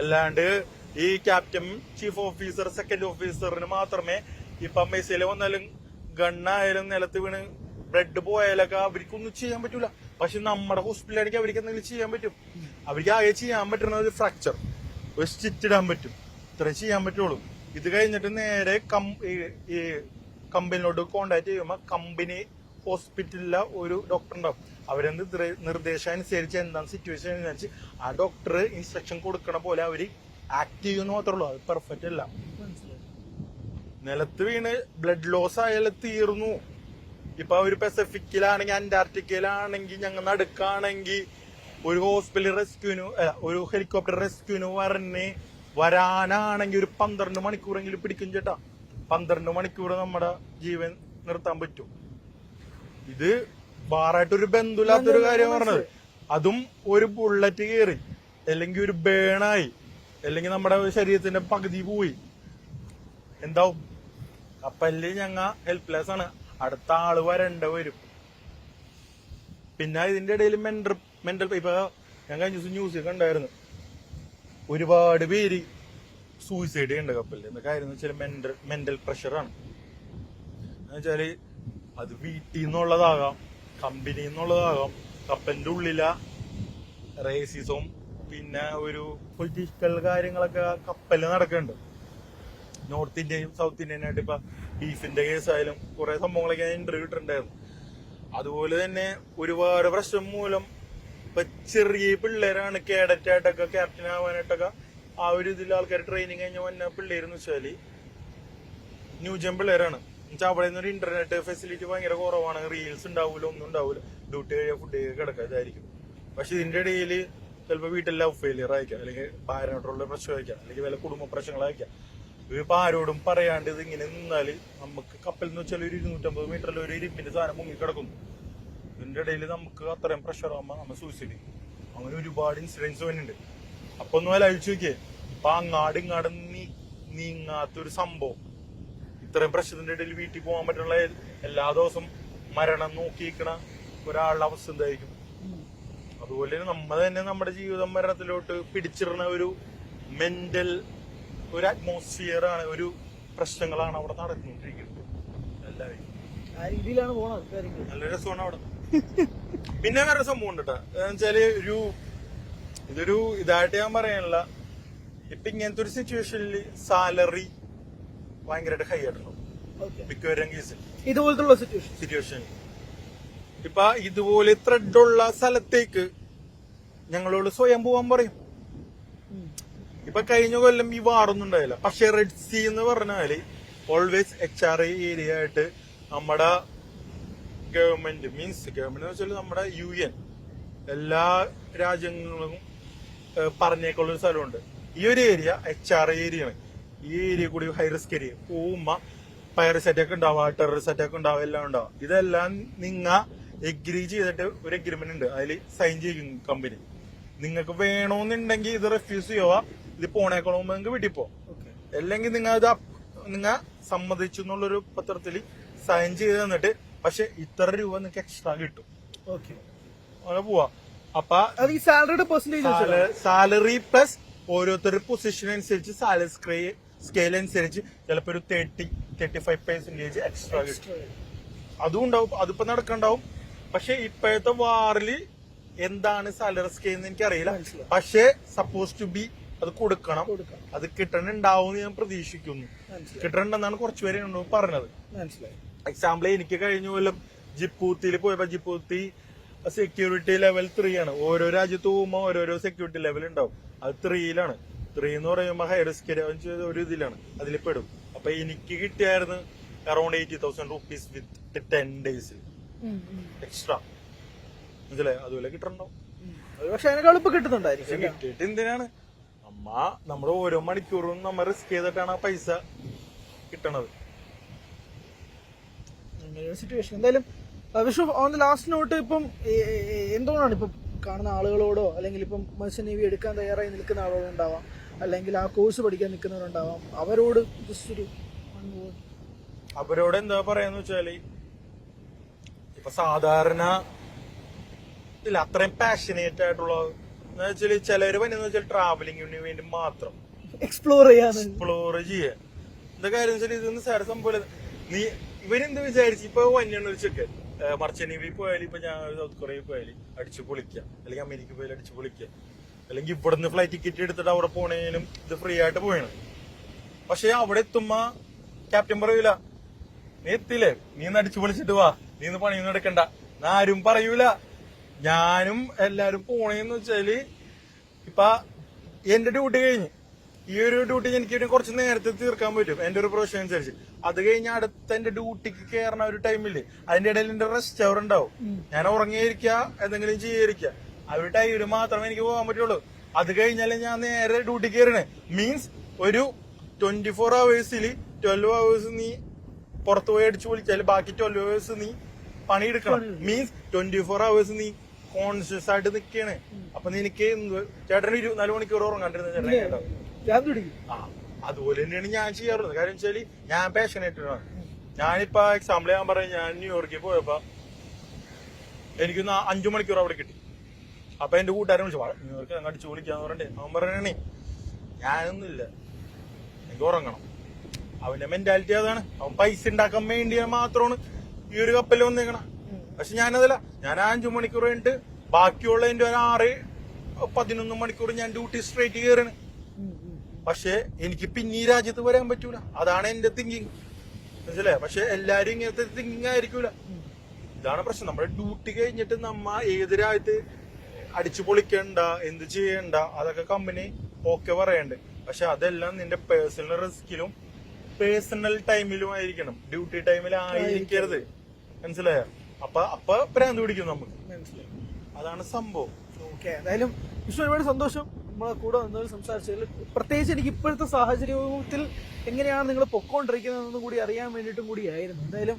അല്ലാണ്ട് ഈ ക്യാപ്റ്റൻ, ചീഫ് ഓഫീസർ, സെക്കൻഡ് ഓഫീസറിന് മാത്രമേ ഇപ്പൊ മിസൈൽ വന്നാലും ഗണ്ണായാലും നിലത്ത് വീണ് ബ്ലഡ് പോയാലൊക്കെ അവർക്കൊന്നും ചെയ്യാൻ പറ്റൂല. പക്ഷെ നമ്മുടെ ഹോസ്പിറ്റലാണെങ്കിൽ അവർക്ക് എന്തെങ്കിലും ചെയ്യാൻ പറ്റും. അവർക്ക് ആകെ ചെയ്യാൻ പറ്റുന്ന ഒരു ഫ്രാക്ചർ, ഒരു സ്റ്റിച്ച് ഇടാൻ പറ്റും, ഇത്രേ ചെയ്യാൻ പറ്റുള്ളൂ. ഇത് കഴിഞ്ഞിട്ട് നേരെ ഈ കമ്പനിയോട് കോണ്ടാക്ട് ചെയ്യുമ്പോ കമ്പനി ഹോസ്പിറ്റലിലെ ഒരു ഡോക്ടർ ഉണ്ടാവും. അവരെ നിർദ്ദേശം അനുസരിച്ച് എന്താണ് സിറ്റുവേഷൻ അനുസരിച്ച് ആ ഡോക്ടർ ഇൻസ്ട്രക്ഷൻ കൊടുക്കണ പോലെ അവര് ആക്ട് ചെയ്യുന്ന മാത്രമേ ഉള്ളൂ. അത് പെർഫെക്റ്റ് അല്ല. നിലത്ത് വീണ് ബ്ലഡ് ലോസ് ആയാലും തീർന്നു. ഇപ്പൊ ഒരു പസഫിക്കിലാണെങ്കിൽ അന്റാർട്ടിക്കയിലാണെങ്കിൽ ഞങ്ങൾ നടുക്കാണെങ്കിൽ ഒരു ഹോസ്പിറ്റൽ റെസ്ക്യൂന്, ഒരു ഹെലികോപ്റ്റർ റെസ്ക്യൂന് വരാനാണെങ്കിൽ ഒരു 12 മണിക്കൂറെങ്കിലും പിടിക്കും ചേട്ടാ. 12 മണിക്കൂർ നമ്മുടെ ജീവൻ നിർത്താൻ പറ്റും. ഇത് വേറായിട്ടൊരു ബന്ധമില്ലാത്തൊരു കാര്യം പറഞ്ഞത്. അതും ഒരു ബുള്ളറ്റ് കയറി അല്ലെങ്കിൽ ഒരു ബേണായി അല്ലെങ്കിൽ നമ്മുടെ ശരീരത്തിന്റെ പകുതി പോയി എന്താവും? കപ്പലില് ഞങ്ങ ഹെൽപ്ലെസ് ആണ്. അടുത്ത ആള് വരണ്ട വരും. പിന്നെ ഇതിന്റെ ഇടയിൽ മെന്റൽ ഇപ്പൊ ഞാൻ കഴിഞ്ഞ ദിവസം ന്യൂസ് കണ്ടായിരുന്നു, ഒരുപാട് പേര് സൂയിസൈഡ് ചെയ്യണ്ട കപ്പലിൽ. എന്താ കാര്യം എന്ന് വെച്ചാൽ മെന്റൽ പ്രഷറാണ്. എന്നുവെച്ചാല് അത് വീട്ടിൽ നിന്നുള്ളതാകാം, കമ്പനിയിൽ നിന്നുള്ളതാകാം, കപ്പലിന്റെ ഉള്ളിലെ റേസിസും പിന്നെ ഒരു പൊളിറ്റിക്കൽ കാര്യങ്ങളൊക്കെ കപ്പലിൽ നടക്കുന്നുണ്ട്. നോർത്ത് ഇന്ത്യയും സൗത്ത് ഇന്ത്യനായിട്ട് ഇപ്പൊ ബീഫിന്റെ കേസായാലും കുറെ സംഭവങ്ങളൊക്കെ ഞാൻ ഇന്റർവ്യൂ ഇട്ടിട്ടുണ്ടായിരുന്നു. അതുപോലെ തന്നെ ഒരുപാട് പ്രശ്നം മൂലം ഇപ്പൊ ചെറിയ പിള്ളേരാണ് കേഡറ്റ് ആയിട്ടൊക്കെ ക്യാപ്റ്റൻ ആവാനായിട്ടൊക്കെ ആ ഒരു ഇതിൽ ആൾക്കാർ ട്രെയിനിങ് കഴിഞ്ഞ് വന്ന പിള്ളേരെന്ന് വെച്ചാല് ന്യൂജൻ പിള്ളേരാണ്. എന്നുവെച്ചാൽ അവിടെ നിന്ന് ഒരു ഇന്റർനെറ്റ് ഫെസിലിറ്റി ഭയങ്കര കുറവാണ്, റീൽസ് ഉണ്ടാവൂല, ഒന്നും ഉണ്ടാവൂല, ഡ്യൂട്ടി കഴിയാൻ ഫുഡ് കിടക്കുക ഇതായിരിക്കും. പക്ഷെ ഇതിന്റെ ഇടയിൽ ചിലപ്പോൾ വീട്ടിൽ ലവ് ഫെയിലിയർ ആയിരിക്കാം, അല്ലെങ്കിൽ ഭാര്യനോട്ടുള്ള പ്രശ്നമായിരിക്കാം, അല്ലെങ്കിൽ വല്ല കുടുംബ പ്രശ്നങ്ങളായിരിക്കാം. ഇതിപ്പോ ആരോടും പറയാണ്ട് ഇത് ഇങ്ങനെ നിന്നാല് നമുക്ക് കപ്പൽ എന്ന് വെച്ചാൽ ഒരു 250 മീറ്ററിൽ ഒരു ഇരുമ്പിന്റെ സാധനം മുങ്ങിക്കിടക്കുന്നു. ഇതിന്റെ ഇടയിൽ നമുക്ക് അത്രയും പ്രഷർ ആകുമ്പോൾ നമ്മൾ സൂയിസൈഡ്. അങ്ങനെ ഒരുപാട് ഇൻസിഡൻസ് വരുന്നുണ്ട്. അപ്പൊ ഒന്നും ആലോചിച്ച് നോക്കിയേ, ഇപ്പൊ അങ്ങാട് നീങ്ങാത്തൊരു സംഭവം, ഇത്രയും പ്രശ്നത്തിന്റെ ഇടയിൽ വീട്ടിൽ പോകാൻ പറ്റുള്ള എല്ലാ ദിവസം മരണം നോക്കിയിരിക്കണ ഒരാളുടെ അവസ്ഥ എന്തായിരിക്കും? അതുപോലെ തന്നെ നമ്മൾ തന്നെ നമ്മുടെ ജീവിതം മരണത്തിലോട്ട് പിടിച്ചിടുന്ന ഒരു മെന്റൽ ഒരു അറ്റ്മോസ്ഫിയർ ആണ്, ഒരു പ്രശ്നങ്ങളാണ് അവിടെ നടന്നുകൊണ്ടിരിക്കുന്നത്. എല്ലാവരും ആ രീതിയിലാണ് പോണത് കാര്യങ്ങൾ. നല്ല രസമാണ് അവിടെ. പിന്നെ വേറെ സംഭവം ഉണ്ട് കേട്ടോ, വെച്ചാല് ഇതൊരു ഇതായിട്ട് ഞാൻ പറയാനുള്ള, ഇപ്പൊ ഇങ്ങനത്തെ ഒരു സിറ്റുവേഷനിൽ സാലറി ഭയങ്കരമായിട്ട് ഹൈ ആയിട്ടുണ്ടാവും മിക്കവരും കേസിൽ. ഇതുപോലത്തെ സിറ്റുവേഷനിൽ ഇപ്പൊ ഇതുപോലെ ത്രെഡുള്ള സ്ഥലത്തേക്ക് ഞങ്ങളോട് സ്വയം പോവാൻ പറയും. ഇപ്പൊ കഴിഞ്ഞ കൊല്ലം ഈ വാറൊന്നും ഉണ്ടായില്ല. പക്ഷെ റെഡ് സീ എന്ന് പറഞ്ഞാല് ഓൾവേസ് HRA ഏരിയ ആയിട്ട് നമ്മുടെ ഗവൺമെന്റ് എന്ന് വെച്ചാൽ നമ്മുടെ UN എല്ലാ രാജ്യങ്ങളും പറഞ്ഞേക്കുള്ള ഒരു സ്ഥലമുണ്ട്. ഈ ഒരു ഏരിയ HRA ഏരിയയാണ്. ഈ ഏരിയ കൂടി ഹൈ റിസ്ക് ഏരിയ പോകുമ്പോ പൈറസി അറ്റാക്ക് ഉണ്ടാവുക, ടെററിസ്റ്റ് അറ്റാക്ക് ഉണ്ടാവുക, എല്ലാം ഉണ്ടാവുക. ഇതെല്ലാം നിങ്ങ എഗ്രി ചെയ്തിട്ട് ഒരു എഗ്രിമെന്റ് ഉണ്ട്, അതിൽ സൈൻ ചെയ്യും കമ്പനി. നിങ്ങൾക്ക് വേണമെന്നുണ്ടെങ്കിൽ ഇത് റെഫ്യൂസ് ചെയ്യുക, ഇത് പോണേക്കണമെങ്കിൽ നിങ്ങൾക്ക് വീട്ടിൽ പോവാം. അല്ലെങ്കിൽ നിങ്ങൾ സമ്മതിച്ചു എന്നുള്ളൊരു പത്രത്തിൽ സൈൻ ചെയ്ത് തന്നിട്ട് പക്ഷെ ഇത്ര രൂപ നിങ്ങൾക്ക് എക്സ്ട്രാ കിട്ടും, അങ്ങനെ പോവാ. അപ്പൊ സാലറി പ്ലസ് ഓരോരുത്തരുടെ പൊസിഷൻ അനുസരിച്ച് സാലറി സ്കെയിൽ അനുസരിച്ച് ചിലപ്പോ ഒരു 35% എക്സ്ട്രാ കിട്ടും. അതും ഉണ്ടാവും, അതിപ്പോ നടക്കണ്ടാവും. പക്ഷെ ഇപ്പോഴത്തെ വാറില് എന്താണ് സാലറി സ്കെയിൽ എന്ന് എനിക്കറിയില്ല. പക്ഷെ സപ്പോസ് ടു ബി അത് കൊടുക്കണം, അത് കിട്ടണുണ്ടാവും ഞാൻ പ്രതീക്ഷിക്കുന്നു. കിട്ടണമെന്നാണ് കുറച്ചുപേരെ പറഞ്ഞത്. എക്സാമ്പിൾ എനിക്ക് കഴിഞ്ഞ കൊല്ലം ജിപ്പൂത്തിയിൽ പോയപ്പോ ജിപ്പൂത്തി സെക്യൂരിറ്റി ലെവൽ 3 ആണ്. ഓരോ രാജ്യത്ത് പോകുമ്പോ ഓരോരോ സെക്യൂരിറ്റി ലെവൽ ഉണ്ടാവും. അത് 3യിലാണ്. 3 എന്ന് പറയുമ്പോ ഹൈ റിസ്ക് ഒരു ഇതിലാണ്, അതിൽ പെടും. അപ്പൊ എനിക്ക് കിട്ടിയായിരുന്നു അറൌണ്ട് 80,000 rupees വിത്ത് 10 days എക്സ്ട്രാ. മനസ്സിലായോ? അതുപോലെ കിട്ടണ്ടാവും. പക്ഷെ അതിനേക്കാൾ ഇപ്പൊ കിട്ടുന്നുണ്ടായിരിക്കും. കിട്ടിയിട്ട് എന്തിനാണ് നമ്മുടെ ഓരോ മണിക്കൂറും നമ്മൾ റിസ്ക് ചെയ്തിട്ടാണ് ആ പൈസ കിട്ടണത്. സിറ്റുവേഷൻ എന്തായാലും വിഷു ഓൺ ദ ലാസ്റ്റ് നോട്ട്, ഇപ്പം എന്തുകൊണ്ടാണ് ഇപ്പം കാണുന്ന ആളുകളോടോ അല്ലെങ്കിൽ ഇപ്പം മത്സ്യ നേവി എടുക്കാൻ തയ്യാറായി നിൽക്കുന്ന ആളുകളുണ്ടാവാം, അല്ലെങ്കിൽ ആ കോഴ്സ് പഠിക്കാൻ നിൽക്കുന്നവരുണ്ടാവാം, അവരോട് ജസ്റ്റ് ഒരു അവരോട് എന്താ പറയാന്ന് വെച്ചാല്, ഇപ്പൊ സാധാരണ ഇല്ല അത്രയും പാഷനേറ്റ് ആയിട്ടുള്ള വെച്ചാല് ചിലര് പറ്റുന്ന വെച്ചാൽ ട്രാവലിങ്ങിന് വേണ്ടി മാത്രം എക്സ്പ്ലോർ ചെയ്യാൻ എന്താ കാര്യം വെച്ചാൽ ഇതൊന്നും സാര സംഭവം. നീ ഇവരെന്ത് വിചാരിച്ചു, ഇപ്പൊ വന്യാണ് ഒരു ചെക്കൻ മർച്ചന്റ് നേവി പോയാലും, ഇപ്പൊ ഞാൻ സൗത്ത് കൊറിയയിൽ പോയാലും അടിച്ചു പൊളിക്കാം, അല്ലെങ്കിൽ അമേരിക്ക പോയാലും അടിച്ചു പൊളിക്കാം, അല്ലെങ്കിൽ ഇവിടുന്ന് ഫ്ലൈറ്റ് ടിക്കറ്റ് എടുത്തിട്ട് അവിടെ പോണേനും ഇത് ഫ്രീ ആയിട്ട് പോയാണ്. പക്ഷെ അവിടെ എത്തുമ്പോ ക്യാപ്റ്റൻ പറയൂല, നീ എത്തില്ലേ, നീ ഒന്ന് അടിച്ചു പൊളിച്ചിട്ട് വാ, നീ ഒന്ന് പണിയൊന്നും എടുക്കണ്ട, ആരും പറയൂല. ഞാനും എല്ലാരും പോണേന്ന് വെച്ചാല് ഇപ്പൊ എന്റെ ഡ്യൂട്ടി കഴിഞ്ഞ് ഈ ഒരു ഡ്യൂട്ടി എനിക്ക് കുറച്ച് നേരത്തെ തീർക്കാൻ പറ്റും എന്റെ ഒരു പ്രൊഫഷൻ അനുസരിച്ച്. അത് കഴിഞ്ഞ് അടുത്ത എന്റെ ഡ്യൂട്ടിക്ക് കയറുന്ന ഒരു ടൈമില് അതിന്റെ ഇടയിൽ എന്റെ റെസ്റ്റ് അവർ ഉണ്ടാവും. ഞാൻ ഉറങ്ങിയിരിക്കുക, എന്തെങ്കിലും ചെയ്യാതിരിക്കുക, ആ ഒരു ടൈമില് മാത്രമേ എനിക്ക് പോകാൻ പറ്റുള്ളൂ. അത് കഴിഞ്ഞാലേ ഞാൻ നേരെ ഡ്യൂട്ടി കയറണേ. മീൻസ് ഒരു 24 hours 12 hours നീ പുറത്തു പോയി അടിച്ചു പൊളിച്ചാല് ബാക്കി 12 hours നീ പണിയെടുക്കണം. മീൻസ് 24 hours നീ കോൺഷ്യസ് ആയിട്ട് നിൽക്കണേ. അപ്പൊ നിനക്ക് ചേട്ടന് 24 മണിക്കൂർ ഉറങ്ങാണ്ടിരുന്ന ചേട്ടൻ കേട്ടോ. അതുപോലെ തന്നെയാണ് ഞാൻ ചെയ്യാറുള്ളത്. കാര്യം വെച്ചാല് ഞാൻ പാഷനേറ്റ് ആണ്. ഞാനിപ്പോ എക്സാമ്പിൾ ഞാൻ പറയാം, ഞാൻ ന്യൂയോർക്കിൽ പോയപ്പോ എനിക്ക് 5 മണിക്കൂർ അവിടെ കിട്ടി. അപ്പൊ എന്റെ കൂട്ടുകാരൻ വിളിച്ചു, ന്യൂയോർക്ക് അങ്ങ് അടിച്ചു വിളിക്കാന്ന് പറഞ്ഞേ. അവൻ പറയണേ ഞാനൊന്നുമില്ല, എനിക്ക് ഉറങ്ങണം. അവന്റെ മെന്റാലിറ്റി അതാണ്. അവൻ പൈസ ഉണ്ടാക്കാൻ വേണ്ടി മാത്രമാണ് ഈ ഒരു കപ്പലിൽ വന്നേക്കണം. പക്ഷെ ഞാനതല്ല, ഞാൻ 5 മണിക്കൂർ കഴിഞ്ഞിട്ട് ബാക്കിയുള്ള എന്റെ ഒരു 6-11 മണിക്കൂർ ഞാൻ ഡ്യൂട്ടി സ്ട്രേറ്റ് കയറാണ്. പക്ഷെ എനിക്ക് പിന്നെ ഈ രാജ്യത്ത് വരാൻ പറ്റൂല. അതാണ് എന്റെ തിങ്കിങ്, മനസ്സിലായോ? പക്ഷെ എല്ലാരും ഇങ്ങനത്തെ തിങ്കിങ് ആയിരിക്കൂല. ഇതാണ് പ്രശ്നം. നമ്മുടെ ഡ്യൂട്ടി കഴിഞ്ഞിട്ട് നമ്മ ഏത് രാജ്യത്ത് അടിച്ചു പൊളിക്കണ്ട, എന്ത് ചെയ്യണ്ട, അതൊക്കെ കമ്പനി ഓക്കെ പറയണ്ട്. പക്ഷെ അതെല്ലാം നിന്റെ പേഴ്സണൽ റിസ്കിലും പേഴ്സണൽ ടൈമിലും ആയിരിക്കണം, ഡ്യൂട്ടി ടൈമിലായിരിക്കരുത്. മനസ്സിലായോ? അപ്പൊ ഭ്രാന്ത് പിടിക്കും നമുക്ക്. മനസ്സിലായി. അതാണ് സംഭവം. ഓക്കെ, എന്തായാലും വിഷ്ണു ഒരുപാട് സന്തോഷം നമ്മളെ കൂടെ വന്നതിൽ സംസാരിച്ചതിൽ. പ്രത്യേകിച്ച് എനിക്ക് ഇപ്പോഴത്തെ സാഹചര്യത്തിൽ എങ്ങനെയാണ് നിങ്ങൾ പൊക്കോണ്ടിരിക്കുന്നതെന്നും കൂടി അറിയാൻ വേണ്ടിയിട്ടും കൂടിയായിരുന്നു. എന്തായാലും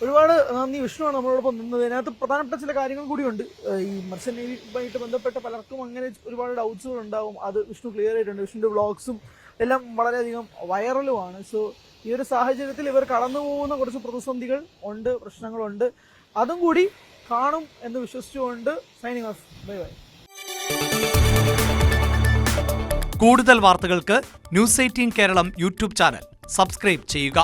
ഒരുപാട് നന്ദി വിഷ്ണുവാണ് നമ്മളോടൊപ്പം നിന്നത്. അതിനകത്ത് പ്രധാനപ്പെട്ട ചില കാര്യങ്ങൾ കൂടിയുണ്ട്. ഈ മർച്ചന്റ് നേവിയുമായിട്ട് ബന്ധപ്പെട്ട പലർക്കും അങ്ങനെ ഒരുപാട് ഡൗട്ട്സുകൾ ഉണ്ടാവും. അത് വിഷ്ണു ക്ലിയർ ആയിട്ടുണ്ട്. വിഷ്ണുവിന്റെ വ്ളോഗ്സും എല്ലാം വളരെയധികം വൈറലുമാണ്. സോ ഈ ഒരു സാഹചര്യത്തിൽ ഇവർ കടന്നു പോകുന്ന കുറച്ച് പ്രതിസന്ധികൾ ഉണ്ട്, പ്രശ്നങ്ങളുണ്ട്. അതും കൂടി കാണും എന്ന് വിശ്വസിച്ചുകൊണ്ട് സൈനിങ് ഓഫ്. Bye bye. കൂടുതൽ വാർത്തകൾക്ക് News 18 Keralam YouTube channel subscribe ചെയ്യുക.